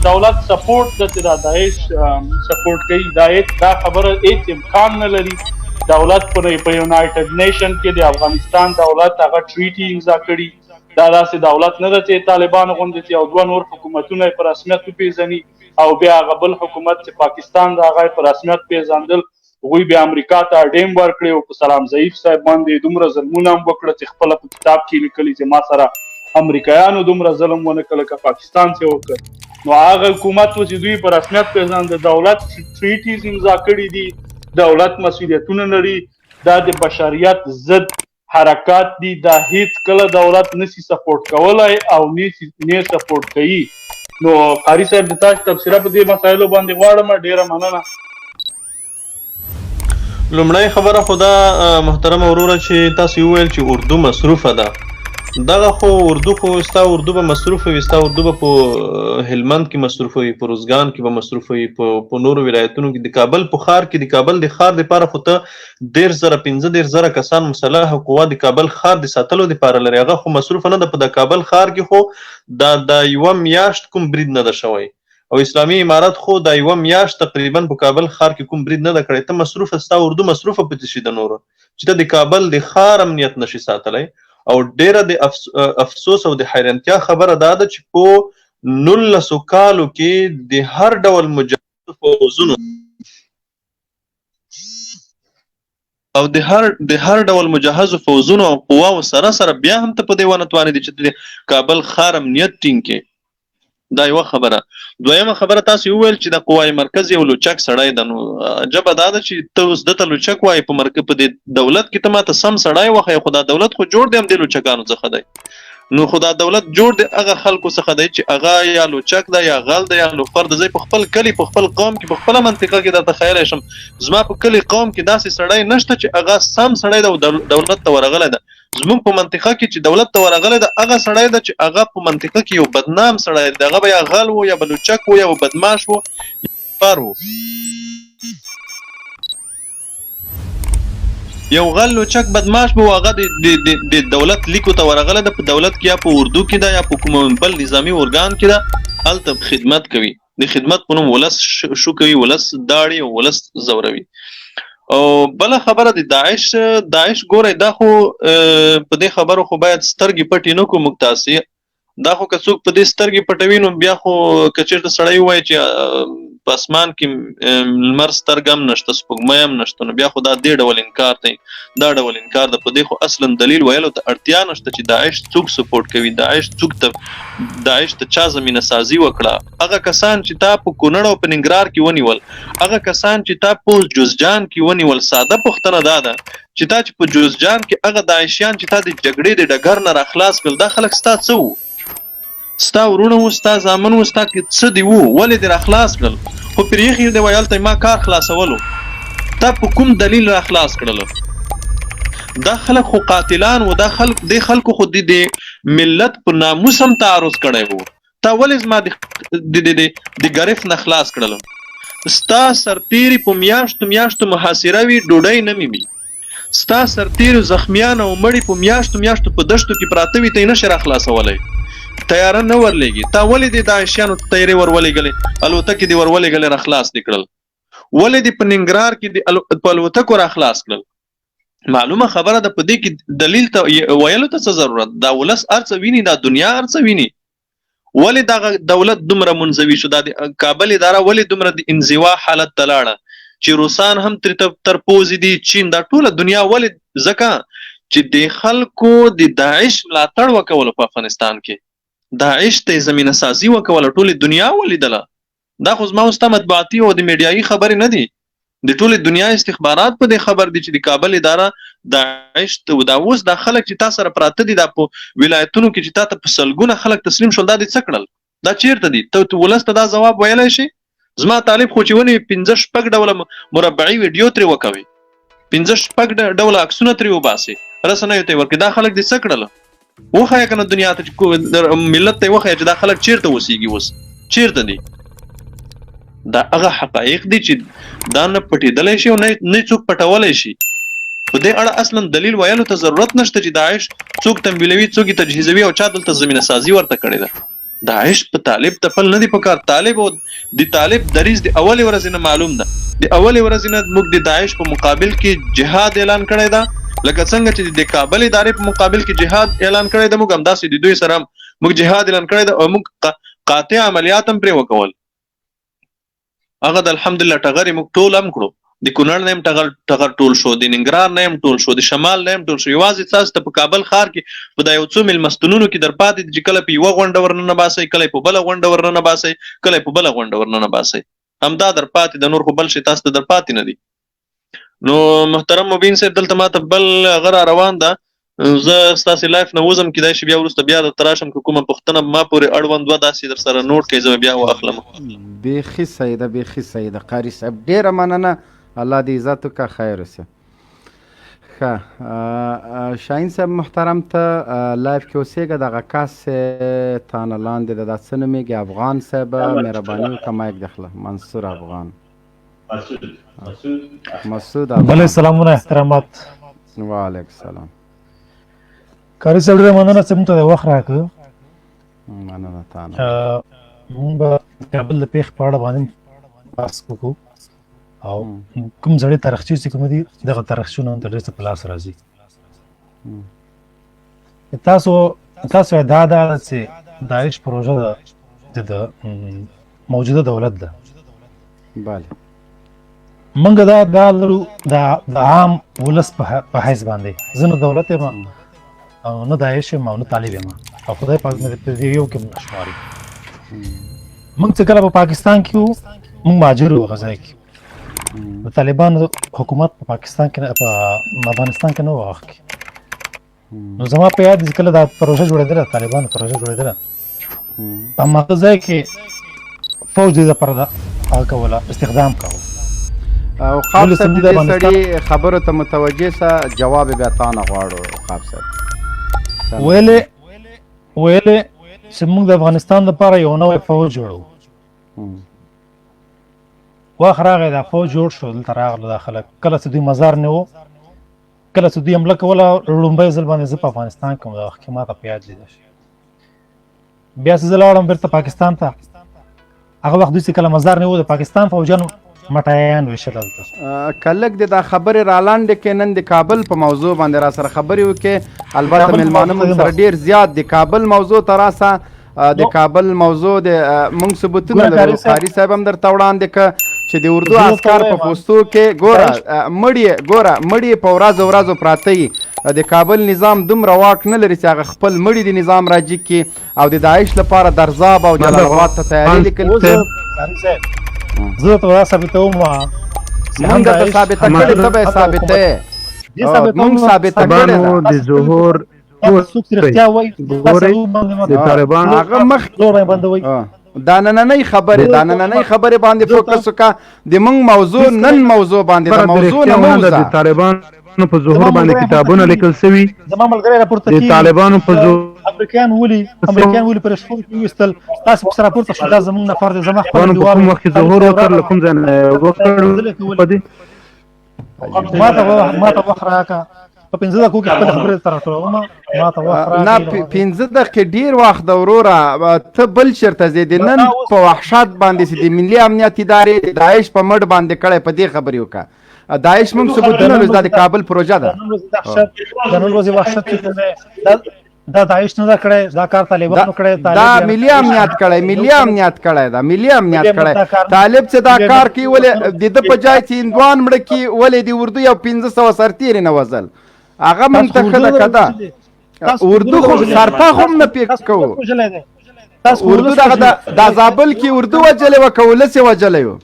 دولت سپورټ ده چې دا داعش سپورټ کوي، دا خبره هېڅ امکان نه لري. دولت په یونایټډ نیشن کې د افغانستان دولت هغه ټریټي امضا کړي. دا داسې دولت نه ده چې طالبانو غوندې چې یو 2 نور حکومتونه یې په رسمیت وپېژني او بیا هغه بل حکومت چې پاکستان د هغه یې په رسمیت پېژندل، هغوی بیا امریکا ته اډیم ورکړی او په سلام ضعیف صاحب باندې دومره ظلمونه هم وکړه چې خپله په کتاب کې لیکلي چې ما سره امریکایانو دومره ظلم ونه کړه لکه پاکستان چې وکړ. نو هغه حکومت و چې دوی په رسمیت پېژانده، دولت ټریټیز امضا کړي دي، دولت مسؤلیتونه لري، دا د بشریت ضد حرکات دي، دا هیڅ کله دولت نسی سپورټ کولی او نه سپورټ کوي. نو قاري صاحب د تاسو تبصره په دې مسایلو باندې غواړم. ډیره مننه. لومړی خبره خو دا محترم وروره چې تاسو وویل چې اردو مصروفه ده. دغه خو اردو خو ستا اردو به مصروف وي، ستا اردو به په هلمند کې مصروف وي، په روزګان کې به مصروف وي، په نورو ولایتونو کې، د کابل په ښار کې، د کابل د ښار دپاره خو ته 13,000 15,000 کسان مسلحه قوا د کابل ښار د ساتلو دپاره لري. هغه خو مصروفه نه ده. په د کابل ښار کې خو د یوه میاشت کوم برید نه ده شوی، او اسلامي امارت خو د یوه میاشت تقریبا په کابل ښار کې کوم برید نه ده کړی. ته مصروفه، ستا اردو مصروفه پاتې شي د نورو، چې ته د کابل د ښار امنیت نشي ساتلی. او ډیره د افسوس او د حیرانتیا خبره دا ده چې په 19 کالو کې د هر ډول مجهز فوزونو او د هر ډول مجهز فوزونو او قواو سره بیا هم ته په دې ونه توانېدې چې د کابل ښار امنیت ټینګ کړې. دا یوه خبره. دویمه خبره، تاسو وویل چې د قوای مرکز یو لوچک سړی ده. نو عجبه دا ده چې ته اوس دته لوچک وایې په مرکز په دې دولت کې. ته ماته سم سړی وښیه، خو دا دولت خو جوړ دی هم دې لوچکانو څخه دی. نو خو دا دولت جوړ دی هغه خلکو څخه دی چې هغه یا لوچک ده یا غل ده یا لوفر ده. زه په خپل کلي په خپل قوم کې په خپله منطقه کې درته ښیلی شم، زما په کلي قوم کې داسې سړی نشته چې هغه سم سړی ده او دولت ته ورغلی ده. زمونږ په منطقه کې چې دولت ته ورغلی ده هغه سړی ده چې هغه په منطقه کې یو بدنام سړی دی. هغه به یا غل و یا به لوچک و یا به بدماش و یا فار و. یو غل لوچک بدماش به و، هغه د دولت لیکو ته ورغلی ده. په دولت کې یا په اردو کې ده یا په کوم بل نظامي ارګان کې ده، هلته خدمت کوي. د خدمت په نوم ولس شو کوي، ولس داړي او ولس زوروي. او بله خبره د داعش ګورئ، دا خو په دې خبرو خو باید سترګې پټې نه کړو موږ تاسې. دا خو که څوک په دې سترګې پټوي نو بیا خو که چېرته سړی ووایي چې په اسمان کې لمر سترګه هم نشته، سپوږمۍ هم نشته، نو بیا خو دا دې ډول انکار دی. دا ډول انکار ده. په دې خو اصلا دلیل ویلو ته اړتیا نشته چې داعش څوک سپورټ کوي، داعش ته چا زمینه سازي وکړه. هغه کسان چې تا په کونړ او په ننګرهار کې ونیول، هغه کسان چې تا په جوزجان کې ونیول، ساده پوښتنه دا ده چې تا چې په جوزجان کې هغه داعشیان چې تا د جګړې د ډګر نه راخلاص کړل، دا خلک ستا څه وو؟ ستا ورونه وو، ستا زامن وو، ستا څه دي وو؟ ولې دې راخلاص کړل؟ خو پرې ایښي دی ویل ته ما کار خلاصولو. تا په کوم دلیل راخلاص کړل؟ دا خلک خو قاتلان وو. دې خلکو خو د ملت په ناموس هم تعرض کړی وو. تا ولې زما د ګرفت نه خلاص کړل؟ ستا سرتیري په میاشتو محاصره وي، ډوډۍ نه مې وي. ستا سرتیرو زخمیان او مړي په میاشتو په دشتو کې پراته وي، ته یې نشې راخلاصولی. تیاره نه ورلېږي. تا ولې دې داعشیانو ته تیارې ورولېږلې، الوتکې دې ورولېږلې راخلاص دې کړل؟ ولې دې په ننګرهار کې په الوتکو راخلاص کړل؟ معلومه خبره ده. په دې کې دلیل ته ویلو ته څه ضرورت؟ دا ولس هر څه ویني، دا دنیا هر څه ویني. ولې دغه دولت دومره منزوي شو؟ دا د کابل اداره ولې دومره د انزوا حالت ته لاړه چې روسان هم تر پوزې دي، چین، دا ټوله دنیا ولې؟ ځکه چې د خلکو د داعش ملاتړ وکولو په افغانستان کې، داعش ته زمینه سازي وکوله، ټولې دنیا ولیدله. دا خو زما اوس ته مطبوعاتي او د میډیایي خبرې نه دي، د ټولې دنیا استخبارات په دې خبر دي چې د کابل اداره داعش ته دا اوس دا خلک چې تا سره پراته دي، دا په ولایتونو کې چې تا ته په سلګونه خلک تسلیم شول، دا دې څه کړل؟ دا چیرته دي؟ ته ولس ته دا ځواب ویلی شي؟ زما طالب خو چې ونې 15 ډوله مربعي ویډیو ترې وکوي، 15 ډوله عکسونه ترې وباسي، رسنیو ته یې ورکړي. دا خلک دې څه کړل؟ وښایه که نه دنیا ته چې ملت ته یې وښایه چې دا خلک چیرته اوسېږي، اوس چیرته دي. دا هغه حقایق دي چې دا نه پټېدلی شي او نه څوک پټولی شي. په دې اړه اصلا دلیل ویلو ته ضرورت نشته چې داعش څوک تمویلوي، څوک یې تجهیزوي او چا دلته زمینه سازي ورته کړې ده. داعش په طالب تپل نه دي پکار. طالب او د طالب دریځ د اولې ورځې نه معلوم ده. د اولې ورځې نه موږ د داعش په مقابل کې جهاد اعلان کړی ده، لکه څنګه چې د دکابل ادارې په مقابل کې جهاد اعلان کړی ده، موږ همداسې د دوی سره موږ جهاد اعلان کړی ده او موږ قاطع عملیات هم پرې وکول. هغه د الحمدلله ټغر موږ ټول هم کړو. د کونړ نه هم ټغر ټول شو، د ننګرهار نه هم ټول شو، د شمال نه هم ټول شو. یوازې تاسو ته په کابل ښار کې په دا یو څو میلمستونونو کې در پاتې دي چې کله په یوه غونډه ورننه باسئ، کله په بله غونډه ورننه باسئ، کله په بله غونډه ورننه باسئ. همدا در پاتې د نور خو بل شي تاسو ته در پاتې نه دي. نو محترم مبین صاحب دلته ماته بل هغه را روان ده، زه ستاسې لایف نه وځم، کیدای شي بیا وروسته بیا درته راشم که کومه پوښتنه ما پورې اړوند وه داسې در سره نوټ کړئ، زه بیا واخلم. بیخي صحیح ده، بیخي صحیح ده قاري صاحب، ډېره مننه. الله دې عزت وکړه، خیر اوسه. ښه شاهین صاحب محترم ته لایف کې اوسېږه دغه کس تا نه لاندې د دا څه نومېږي افغان صاحب مهرباني وکړه مایک دخله منصور افغان مسعود بله سلامونه احترامات وعلیکم السلام کاري صاحب ډېره مننه چې موږ ته د وخت راکړ مننه تا نه موږ به کابل د پېښې په اړه باندې بحث وکړو او کوم زړې تاریخچې چې کوم دي دغه تاریخچونه هم د ډېر څه په لاس راځي تاسو ادعا ده چې داعش پروژه د موجوده دولت ده بله موږ دا لرو د عام ولس په حیث باندې زه نه دولت یم او نه داعش یم او نه طالب یم او خدای پاک مې په دې یو کې شماري موږ چې کله په پاکستان کې وو موږ مهاجر وو هغه ځای کې د طالبانو حکومت په پاکستان کې په افغانستان کې نه و هغه کې نو زما په یاد چې کله دا پروژه جوړېدله طالبانو پروژه جوړېدله په هماغه ځای کې فوج دې دپاره هغه کوله استخدام کوه او خواب صاحب د دې سړي خبرو ته متوجه سه جواب بیا تا نه غواړو خواب صاحب ویلې چې موږ د افغانستان لپاره یو نوی فوج جوړو وخت راغی دا فوج جوړ شو دلته راغله دا خلک کله چې دوی مزار نه و کله چې دوی حمله کوله لومړی ځل باندې زه په افغانستان کې وم د وخت کې ما ته په یاد لیده شي بیا چې زه لاړم بېرته پاکستان ته هغه وخت دوی چې کله مزار نه و د پاکستان فوجیانو مټایان ویشل هلته که لږ د دا خبرې رالاندې کې نن د کابل په موضوع باندې را سره خبرې وکړې البته میلمانه موږ سره ډېر زیات د کابل موضوع ته راسه د کابل موضوع د موږ ثبوتونه لرو قاري صاحب هم درته وړاندې که چې د اردو عسکر په پوستو کې ګوره مړي په ورځو پراته وي د کابل نظام دومره واک نه لري چې هغه خپل مړي د نظام راجګ کړي او د داعش لپاره درزاب او جلال آباد ته تیاري لیکل زه ته دا ثابتوم موږ درته ثابته کړې ته به یې ثابتې موږ ثابته کړې ده د ظهور څوک چې رښتیا وایي د طالبانو هغه مخ دا نننۍ خبرې باندې فوکس وکړه د موږ موضوع نن موضوع باندې د موضوع نه موضوع د طالبانو په ظهور باندې کتابونه لیکل شوي زما ملګری راپورته د طالبانو په ظهور امریکایان ولي پر شخو کې وستل تاسو په راپورته شو دا زموږ نفر د زما خپل دیوال کوم وخت ظهور وکړ کوم ځای وکړ ما ته وخت راکا په 15 دقیقو کې خپل خبرې سره ټولوم ما ته وخت راکا نه 15 دقیقې ډیر وخت د وروره ته بل چېرته ځې د نن په وحشت باندې چې د ملي امنیت ادارې د داعش په مټ باندې کړی په دې خبرې وکړه داعش موږ ثبوتونه لرو دا د کابل پروژه ده د نن ورځې وحشت دا داعش نه دا کړی دا کار طالبانو کړی دا ملي امنیت کړی دا ملي امنیت کړی طالب چې دا کار کوي ولې د ده په جای چې هندوان مړه کړي ولې د اردو یو 1500 سرتیرې نه وزل هغه موږ ته ښه ده که ده اردو خو سرپاخ هم نه پې کوو اردو دغه دا زابل کې اردو وجلې وه که ولس یې وجلی و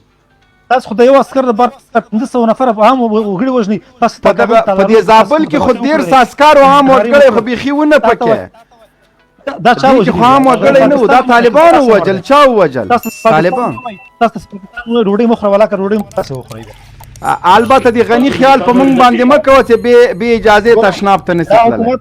تاسو خو د یو عسکر د بار 1500 نفر هم وګړي وژني تاسو په دې زابل کې خو 13 عسکر هم وګړي خو بیخي ونه پکې دا چا وژل خو هم وګړي نه و دا طالبانو وجل چا وجل طالبان تاسو ډوډۍ مخره ولا که ډوډۍ تاسو وخورئ البته د غني خیال په موږ باندې مه کوه چې بې اجازې تشناب ته نسي تللی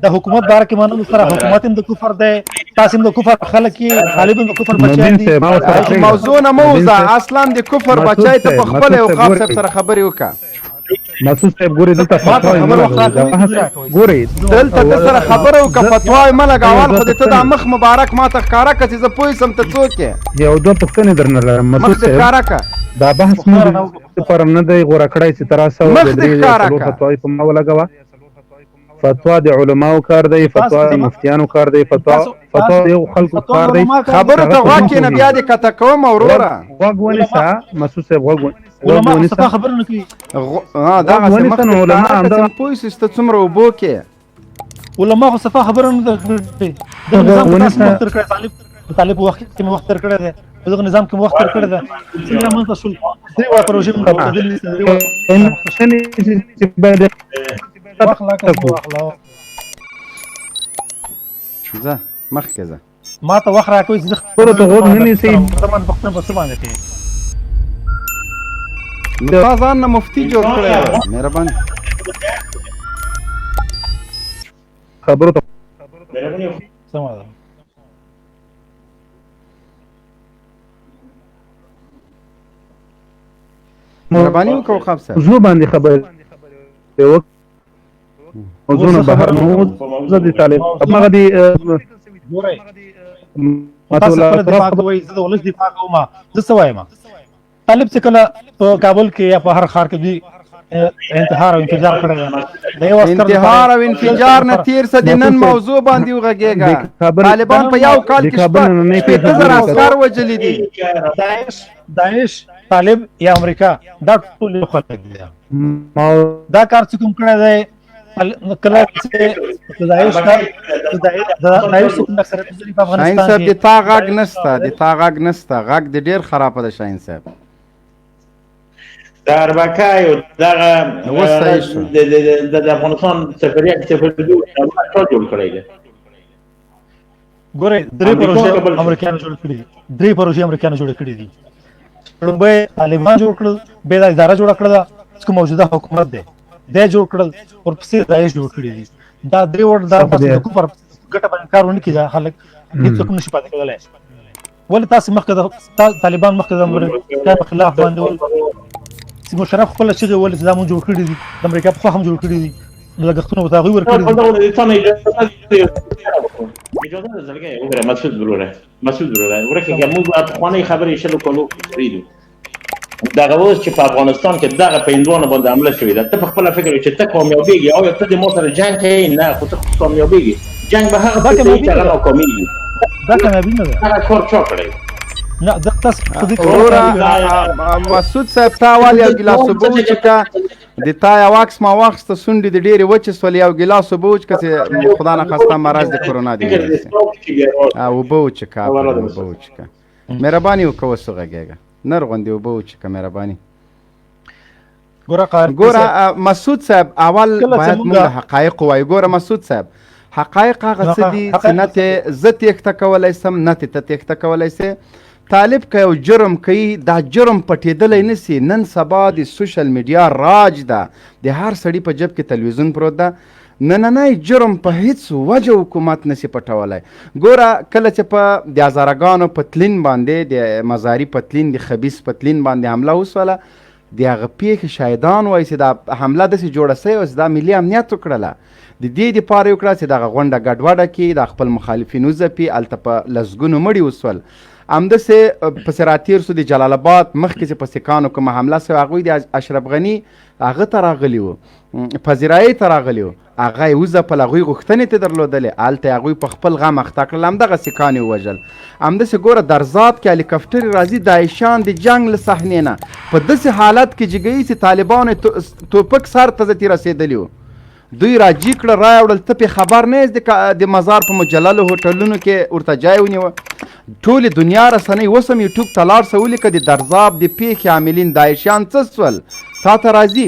د حکومت باره کې منلو سره حکومت هم د کفر دی تاسو هم د کفر خلک یې طالب هم د کفر بچیان دي موضوع نه مه وځه اصلا د کفر بچی ته په خپله یو خواب صاحب سره خبرې وکړه مسعود صاحب ګورې دلته فتوا ګورې دلته ته سره خبره وکړه فتوا یې مه لګول خو د ته دا مخ مبارک ما ته ښکاره کړه چې زه پوه سم ته څوک یې یو دوه پوښتنې درنه لرم مسعود صاحب ښکاره کړه دا بحث موږ لپاره نه دی غوره کړی چې تر اوسه فتوا یې په ما ولګوه فتوا د علماو کار دی فتوا د مفتیانو کار دی فتوا د یو خلکو کار دی خبرو ته غوږ کښېنه بیا دې قطع کوم وروره غوږ ونیسه مسعود صاحب غوږ علما صفا خبر نه کوي دغسې مخکې پوه شي چې ته څومره اوبو کې علما خو صفا خبره نه کوي دغه نظام تاسو وخت تر کړی طالب وخت کې وخت تر کړی دی دغه نظام کې وخت تر کړی دی څنګه مونږ تاسو درې وا پروژې موږ بدلې ځه مخکې ځه ما ته وخت راکوي چې خپلو ته غوږ نه نیسئ زمان پښتون په څه باندې کوي تا ځان نه مفتي جوړ کړی مهرباني خبرو ته سمه ده مهرباني وکړه خاب صاحب موضوع باندې خبرې وکړو موضوع بهر نو زه د طالب هغه دی ګورئ تاسو خپل دفاع کوئ زه د ولس دفاع کوم زه څه وایم طالب چې کله په کابل کې یا په هر ښار کې دوی انتحار او انفجار کړی انتحار او انفجار نه تیر څه د نن موضوع باندې وغږېږه طالبان په یو کال کې 5000 عسکر وژلي دي داعش طالب یا امریکا دا ټول یو خلک دي دا کار چې کوم کړی دی کله چې داعش کوم اکثریت په افغانستان کې د تا غږ نشته غږ د ډیر خراب ده شاهین صاحب د اربکا یو دغه د افغانستان سفریه کې تبلیغات ټول جوړ کړی دی ګورئ درې پروژې امریکایانو جوړ کړي دي لومبۍ طالبان جوړ کړل بیا دا اداره جوړه کړله چې موجوده حکومت دی دی جوړ کړل ورپسې داعش جوړ کړي دي دا درې وړ دا پر ګټه باندې کار ونه کړي خلک هېڅوک نشي پاتې کېدلی ولې تاسې مخکې د طالبان مخکې د امریکا په خلاف باندې چې مشرف خپله چغې ولې چې دا مونږ جوړ کړي دي د امریکا پخوا هم جوړ کړي دي لګښتونه ورته هغوی ورکړي دي اجازه ده زلګۍ وګوره مسعود وروره ورکه موږ پخوانۍ خبرې شلو کلو پرېږدو دغه اوس چې په افغانستان کې دغه په هندوانو باندې حمله شوې ده ته په خپله فکر وکړې چې ته کامیابېږې او ته د ما سره جنګ کوې نه خو ته کامیابېږې جنګ به هغه څه کوي چې هغه ناکامېږي دا کامیابي نه ده هغه کار چا کړی نه دا تاسو مسعود صاحب تا اول یو ګیلاس اوبه وچښه د تا یو عکس ما واخیسته سونډې د ډېرې وچې سولې یو ګیلاس اوبه وچښه چې خدا نخواسته مرض د کورونا دی اوبه وچښه مهرباني وکړه اوس وغږېږه نر غوندې اوبه وچښه مهرباني ګوره مسعود صاحب اول باید موږ حقایق ووایو ګوره مسعود صاحب حقایق هغه څه دي چې نه ته زه تېښته کولی سم نه ته تېښته کولی سې طالب که یو جرم کوي دا جرم پټېدلی نه سي نن سبا د سوشل میډیا راج ده د هر سړي په جب کې تلویزیون پروت ده نننی جرم په هیڅ وجه حکومت نسی پټولی ګوره کله چې په د هزارګانو پتلین باندې د مزاري پتلین د خبیث پتلین باندې حمله وسوله د هغه پیښې شاهدان وایي چې دا حمله داسې جوړه سوې وه چې دا ملي امنیت وکړله د دې دپاره یې وکړه چې دغه غونډه ګډوډه کړي د خپل مخالفین وځپي هلته په لسګونو مړي وسول همداسې پسې راتېر سو د جلال آباد مخکې چې په سیکانو کومه حمله سوې هغوی د اشرف غني هغه ته راغلي وو پذیرایۍ ته راغلي وو هغه یې وځپل هغوی غوښتنې ته درلودلې هلته یې هغوی په خپل غم اخته کړل همدغه سیکان یې ووژل همداسې ګوره درزاب کې هلیکاپټرې راځي داعشان د جنګ له صحنې نه په داسې حالت کې جګوي چې طالبانو توپک سر ته ځتې رسېدلي وو دوی راجي کړه رایه وړل ته پې خبر نه یې د مزار په مجللو هوټلونو کې ورته ځای ونیوه ټولې دنیا رسنۍ اوس هم یوټوب ته لاړ شه ولیکه د درزاب د پیښې عاملین داعشیان څه سول تا ته راځي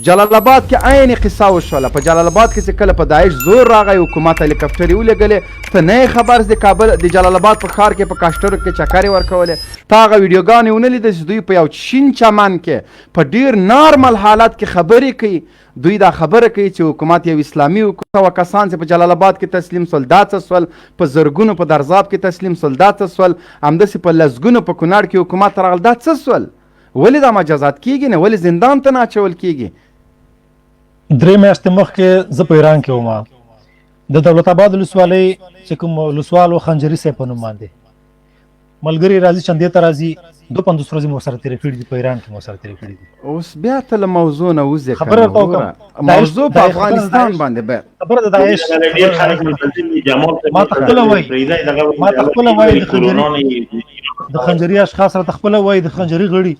جلال آباد کې عین قصه وشوله په جلال آباد کې چې کله په داعش زور راغی حکومت هلیکاپټرې ولېږلې ته نه یې خبر د کابل د جلال آباد په ښار کې په کاشټرو کې چکرې ورکولې تا هغه ویډیوګانې ونه لیده چې دوی په یو شین چمن کې په ډېر نارمل حالت کې خبرې کوي دوی دا خبره کوي چې حکومت یو اسلامي حکومت و کسان چې په جلال آباد کې تسلیم سول دا څه سول په زرګونو په درزاب کې تسلیم سول دا څه سول همداسې په لسګونو په کونړ کې حکومت راغل دا څه سول ولې دا مجازات کیږي نه ولې زندان ته نه اچول کیږي درې میاشتې مخکې زه په ایران کې وم د دولت آباد ولسوالۍ چې کوم ولسوال و خنجري صاحب په نوم باندې ملګري راځي چندې ته راځي 250 ورځې مو سره تېرې کړي دي په ایران کې مو سره تېرې کړي دي اوس بیا ته له موضوع نه وځې موضوع په افغانستان باندې بیا خبره د داعش ما ته خپله وایي د خنجري اشخاص راته خپله وایي د خنجري غړي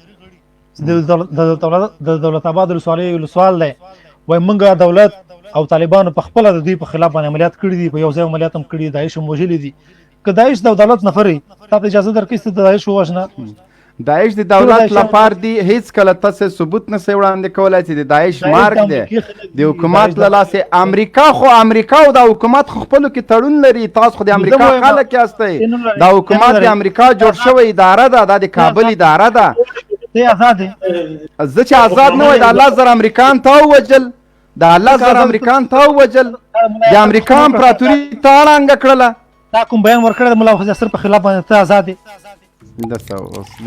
د دولت آباد ولسوالۍ ولسوال دی وایي موږ دولت او طالبانو په خپله د دوی په خلاف باندې عملیات کړي دي په یو ځای عملیات هم کړي دي داعش هم وژلي دي که داعش د دولت نفر وي تا ته اجازه درکړي چې د داعش ووژنه داعش د دولت لپاره دی هیڅ کله تاسو ثبوت نه سي وړاندې کولای چې د داعش مارک دی د حکومت له لاسه امریکا او د حکومت خپلو کې تړون لري تاسو خو د امریکا خلک یاستئ دا حکومت د امریکا جوړ شوی اداره ده دا د کابل اداره ده ته آزاد زه چې آزاد نه وای د الله زر امریکان ته ووجل د 10,000 امریکان تا ووجل د امریکا امپراتوري تا ړانګه کړله. تا کوم بیان ورکړی د ملا حسین سر په خلاف باندې ته آزاد یې؟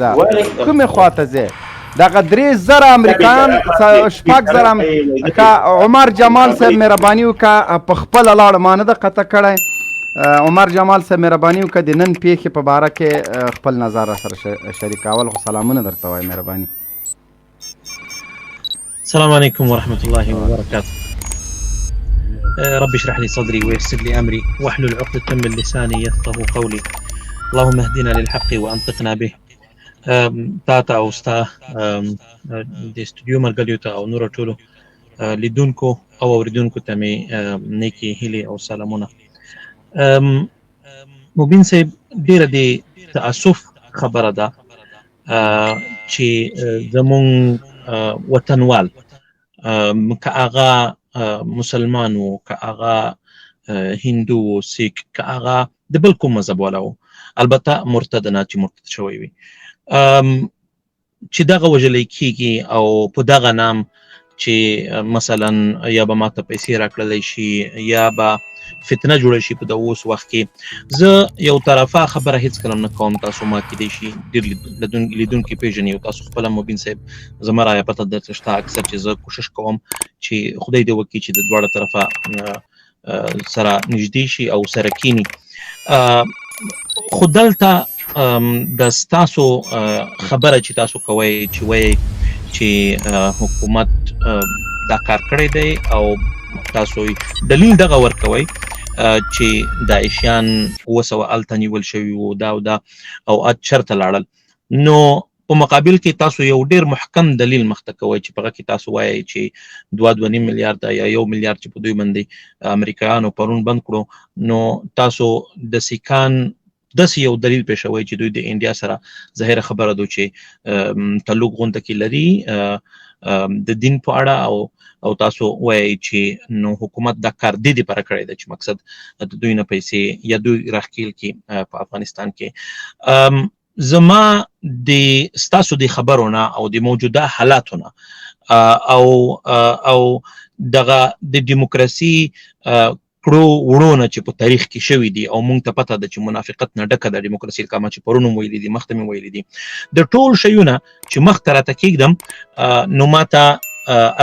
دا کومې خواته ځې؟ دغه 3,000 امریکایان 6,000 عمر جمال صاحب مهرباني وکړه په خپله لاړه ما نه ده قطع کړی. عمر جمال صاحب مهرباني وکړه د نن پیښې په باره کې خپل نظر را سره شریکول. خو سلامونه درته وایي مهرباني. السلام عليكم ورحمة الله وبركاته. رب اشرح لي صدري ويسر لي أمري واحلل عقدة من لساني يفقه قولي. اللهم اهدنا للحق وأنطقنا به. تاتا او ستا د استودیو ملګریو ته او نورو ټولو لیدونکو او اوریدونکو ته مې نیکې هیلې او سلامونه. مبین صاحب ډېره د تأسف خبره ده چې زمونږ وطنوال که هغه مسلمان و که هغه هندو و سیک که هغه د بل کوم مذهب والا و، البته مرتد نه چې مرتد شوی وي، چې دغه وژلی کېږي او په دغه نام چې مثلا یا به ماته پیسې راکړلی شي یا به فتنه جوړه شي په د اوس وخت کې. زه یو طرفه خبره هېڅکله نه کوم، تاسو ما کیدای شي ډېر لیدونکي پېژني او تاسو خپله مبین صاحب زما رایه پته درته شته. اکثر چې زه کوشش کوم چې خدای دې وکړي چې د دواړه طرفه سره نږدې شي او سره کینی. خو دلته د ستاسو خبره چې تاسو کوئ چې وایي چې حکومت دا کار کړی دی او تاسو دلیل دغه ورکوئ چې داعشیان 200 هلته نیول شوي وو دا او دا او چېرته لاړل، نو په مقابل کې تاسو یو ډېر محکم دلیل مخته کوئ چې په هغه کې تاسو وایئ چې 2.5 میلیارده یا 1 میلیارد چې په دوی باندې امریکایانو پرون بند کړو، نو تاسو د سیکان داسې یو دلیل پیښوئ چې دوی د انډیا سره ظاهره خبره ده چې تعلق غونډه کې لري د دین په اړه او تاسو وایئ چې نو حکومت دا کار دې دپاره کړی دی چې مقصد د دوی نه پیسې یا دوی راښکیل کړي په افغانستان کې. زما د ستاسو د خبرو نه او د موجوده حالاتو نه او دغه د دیموکراسي کړو وړونه چې په تاریخ کې شوي دي او مونږ ته پته ده چې منافقت نه ډکه ده ډیموکراسي کامه چې پرون هم ویلي دي مخته مې ویلي دي. د ټول شیونه چې مخته راته کېږدم نو ماته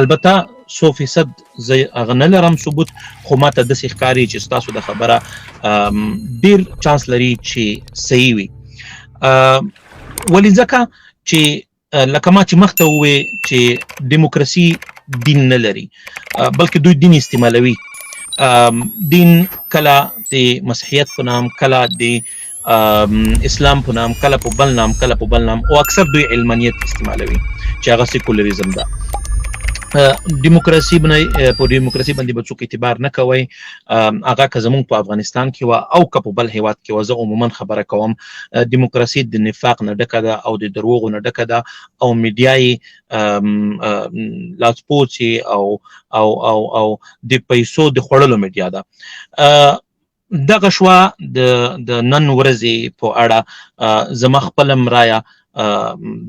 البته 100% زه هغه نه لرم ثبوت، خو ماته داسې ښکاري چې ستاسو د خبره ډېر چانس لري چې صحیح وي. ولې ځکه چې لکه ما چې مخته ووې چې دیموکراسي دین نه لري بلکې دوی دین استعمالوي. دین کله د مسیحیت په نام، کله د اسلام په نام، کله په بل نام، کله په بل نام، او اکثر دوی علمانیت استعمالوي چې هغه سیکولریزم ده. دیموکراسي باندې به څوک اعتبار نه کوي، هغه که زمونږ په افغانستان کې وه او که په بل هیواد کې وه. زه عموما خبره کوم دیموکراسي د نفاق نه ډکه ده او د دروغو نه ډکه ده او میډیا یې لاسپوڅې او د پیسو د خوړلو میډیا ده. دغه شوه د نن ورځې په اړه زما خپله رایه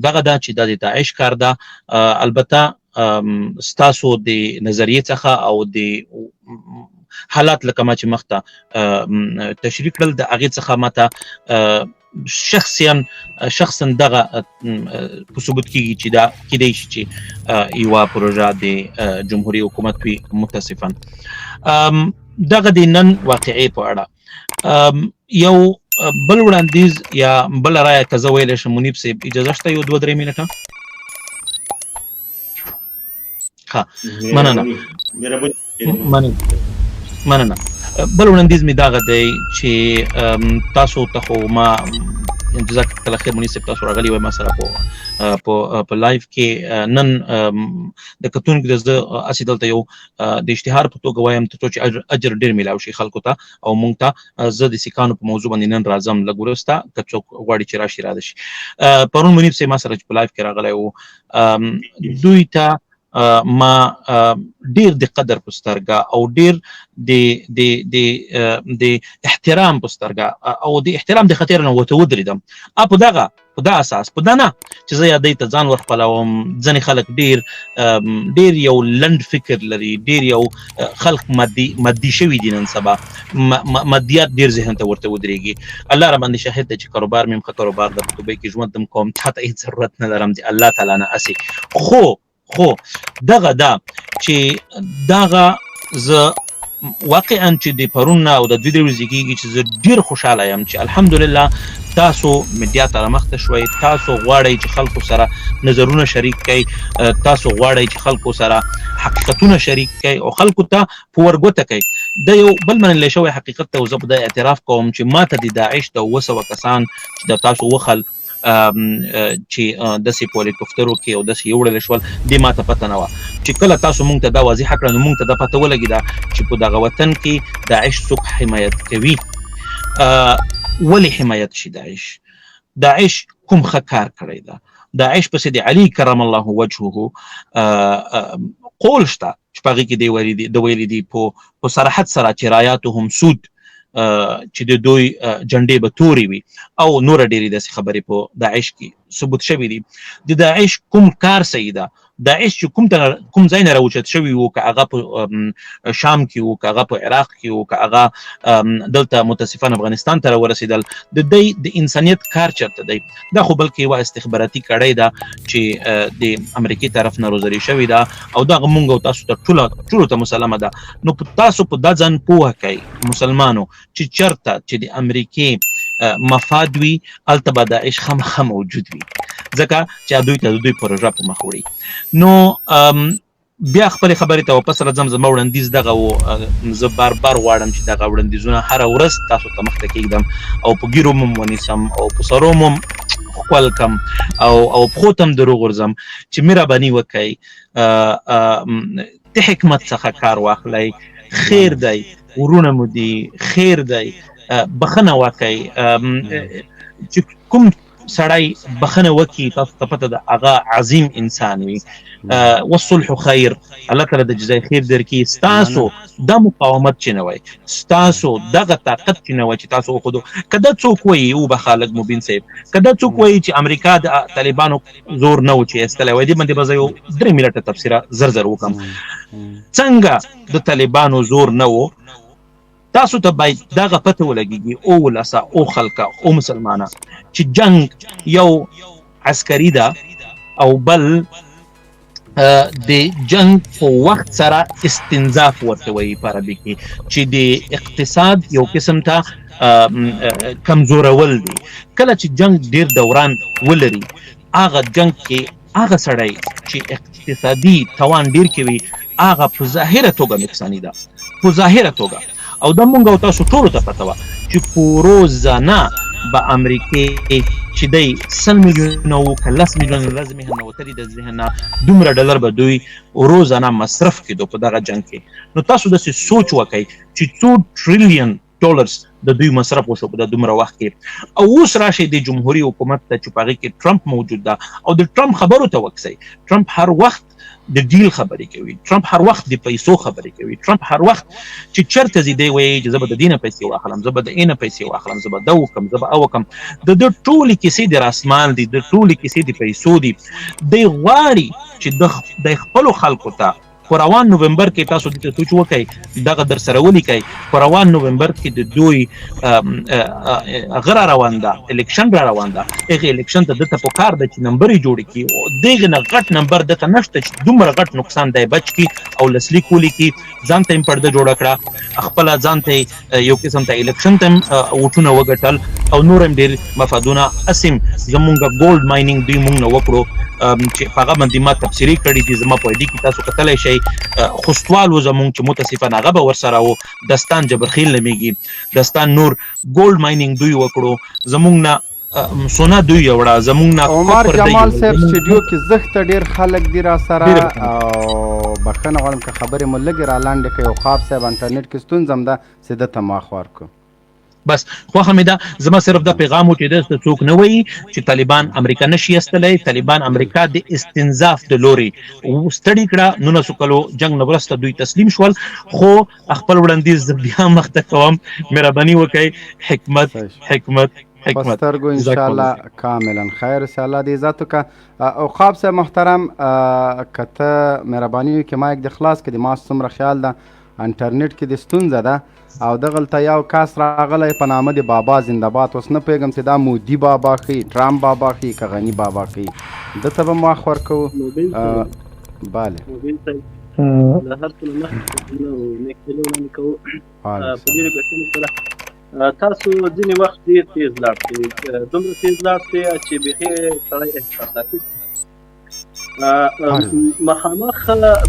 دغه ده چې دا د داعش کار ده. البته ستاسو د نظریې څخه او د حالات لکه ما چې مخته تشریح کړل د هغې څخه ماته شخصا دغه په ثبوت کېږي چې دا کیدای شي چې یوه پروژه د جمهوري حکومت وي. متاسفا دغه د نن واقعې په اړه یو بل وړاندیز یا بله رایه که زه ویلی شم منیب صاحب اجازه شته یو 2-3 منټه؟ ها مننه. بل وړاندیز مې دغه دی چې تاسو ته خو ما جزاک الله خیر منیب صاحب تاسو راغلي وای ما سره په لایف کې نن د کتونکو د زه هسې دلته یو د اشتهار په توګه وایم تر څو چې اجر ډېر میلاو شي خلکو ته او مونږ ته. زه د سیکانو په موضوع باندې نن راځم لږ وروسته که څوک غواړي چې راشي راده شي. پرون منیب صاحب ما سره چې په لایف کې راغلی و دوی ته ما ډیر د قدر په سترګه او ډیر د احترام په سترګه او د احترام د خاطر نه وته ودرېدم په دغه اساس په دا نه چې زه یادۍ ته ځان ورخپلوم. ځینې خلک ډیر یو لنډ فکر لري، ډیر یو خلک مادي شوي دي نن سبا، مادیات ډیر ذهن ته ورته ودرېږي. الله را باندې شاهد دی چې کاروبار مې ښه کاروبار د په دوبۍ کې ژوند هم کوم، چاته هېڅ ضرورت نه لرم د الله تعالی نه هسې. خو دغه دا چې دغه زه واقعا چې د پرون نه او د 2 ورځې کېږي چې زه ډېر خوشحاله یم چې الحمدلله تاسو میډیا ته رامخته شوئ، تاسو غواړئ چې خلکو سره نظرونه شریک کړئ، تاسو غواړئ چې خلکو سره حقیقتونه شریک کړئ او خلکو ته په ورګوته کړئ. د یو بل منلی شوی حقیقت ته زه په دا اعتراف کوم چې ما ته د داعش د 200 کسان چې د تاسو وخل چې داسې په هلیکوپټرو کې او داسې یوړل شول دې ما ته پته نه وه چې کله تاسو مونږ ته دا واضحه کړه نو مونږ ته دا پته ولګېده چې په دغه وطن کې داعش څوک حمایت کوي. ولې حمایت شي داعش کوم ښه کار کړی ده؟ داعش پسې د علي کرم الله وجهه قول شته چې په هغې کې د ویلي دي په صراحت سره چې رایاتهم سود چې د دوی جنډې به تورې وي او نوره ډېرې داسې خبرې په داعش کې ثبوت شوي دي. د داعش کوم کار صحیح ده؟ داعش چې کوم ځای نه راوچت شوي وو، که هغه په شام کې وو، که هغه په عراق کې وو، که هغه دلته متاسفانه افغانستان ته راورسېدل، د انسانیت کار چېرته دی؟ دا خو بلکې یوه استخباراتي کړۍ ده چې د امریکې طرف نه روزري شوې ده او دغه مونږ او تاسو ته ټولو ته مسلمه ده. نو تاسو په دا ځان پوهه کوئ مسلمانو چې چېرته چې د امریکې مفاد وي هلته به داعش خامخا موجود وي، ځکه چې دوی ته د دوی پروژه په مخ وړي. نو بیا خپلې خبرې ته واپس راځم. زما وړاندیز دغه و، زه بار غواړم چې دغه وړاندیزونه هره ورځ تاسو ته مخته کېږدم او په ګیرو م ونیسم او په سرو م ښکل کم او پښو ته م دروغ ورځم چې مهرباني وکئ، د حکمت څخه کار واخلئ، خیر دی، ورونه مو دي، خیر دی، بخنه وکئ. چې کوم سړی بخنه وکي تاسو ته پته ده هغه عظیم انسان وي. والصلح خیر، الله تعالی د جزای خیر درکړي. ستاسو دا مقاومت چې نه وای، ستاسو دغه طاقت چې نه وای چې تاسو وښودو، که دا څوک وایي وبخه لږ مبین صاحب، که دا څوک وایي چې امریکا د طالبانو زور نه و چې ایستلی وای، دې باندې به زه یو 3 منټه تبصره زر وکړم. څنګه د طالبانو زور نه و؟ تاسو ته باید دغه پته ولګېږي او ولسه او خلکه او مسلمانه چې جنگ یو عسکري ده او بل د جنگ په وخت سره استنزاف ورته وایي په عربي کې، چې د اقتصاد یو قسم ته کمزورول دي. کله چې جنگ ډیر دوران ولري هغه جنگ کې هغه سړی چې اقتصادي توان ډیر کوي هغه په ظاهره توګه نقصاني ده، په ظاهره توګه. او دا مونږ او تاسو ټولو ته پته وه چې په روزانه به امریکې چې دی 100 میلیونه و که 10 میلیونه له ذهن نه وتلي د ذهن نه دومره ډالر به دوی روزانه مصرف کېدو په دغه جنګ کې. نو تاسو داسې سوچ وکئ چې 2 ټریلیون ډالرز د دوی مصرف وشو په دومره وخت کې. او اوس راشئ د جمهوري حکومت ته چې په هغې کې ټرمپ موجود ده او د ټرمپ خبرو ته وکسئ. ټرمپ هر وخت د ډیل خبرې کوي، ټرمپ هر وخت د پیسو خبرې کوي، ټرمپ هر وخت چې چېرته ځي دی وایي چې زه به د دې نه پیسې واخلم، زه به د اینه پیسې واخلم، زه به ده وکړم، زه به وکړم. د ده ټولې کیسې د راسمال دي، د ټولې کیسې د پیسو دي. دی غواړي چې د خپلو خلکو ته په روان نومبر کې تاسو دې ته سوچ وکئ، دغه در سره ولیکئ، په روان نومبر کې د دوی هغه را روان ده، الیکشن را روان ده. هغې الیکشن ته دته پکار ده چې نمبر یې جوړې کړي، دغې نه غټ نمبر دته نشته چې دومره غټ نقصان دی بچ کړي او لسلیک ولیکي، ځان ته یې پرده جوړه کړه، خپله ځان ته یو قسم ته الیکشن ته ووټونه وګټل او نور هم ډېر مفادونه. اسیم زمونږ ګولډ ماینینګ دوی مونږ نه وکړو چې په هغه باندې ما تبصرې کړي دي، زما په ID کې تاسو کتلی شئ. خوستوال و زمونږ چې متاسفانه هغه به ورسره و، دستان جبرخیل نومیږي، دستان نور ګولډ ماینینګ دوی وکړو، زمونږ نه سونا دوی یوړه، زمونږ نه عمر جمال صاحب سټوډیو کې زښته ډېر خلک دي را سره او بخښنه غواړم که خبرې مو لږې را لنډې کړئ او خواب صاحب انټرنیټ کې ستونزه هم ده چې ده ته ماخ ورکړو. بس خوښه مې ده زما صرف دا پیغام و چې دلته څوک نه وایي چې طالبان امریکا نشي ایستلی. طالبان امریکا د استنزاف د لورې ستړي کړه. 1900 کلو جنګ نه وروسته دوی تسلیم شول. خو خپل وړاندیز زه بیا مخته کوم، مهرباني وکړئ، حکمت حکمت حکمت. پسترګو ان شاء الله کاملا خیر ان شاء الله دې عزت وکړه. او خواب صاحب محترم کته مهرباني وکړي مایک د خلاص کړي. ما څومره خیال ده انټرنیټ کې د ستونزه ده او دغلته یو کاس راغلی په نامه د بابا زنده‌باد. اوس نه پوهېږم چې دا مودي بابا ښي، ټرامپ بابا ښي که غني بابا ښي. ده ته به م وخت ورکوو. بله د هر څه نه مخکې نیکهیلې وړاندې کوو. په ډېرې بښنې سره تاسو ځینې وخت ډېر تېز لاړ شئ، دومره تېز لاړ شئ چې بیخي سړی احساساتي مخامخ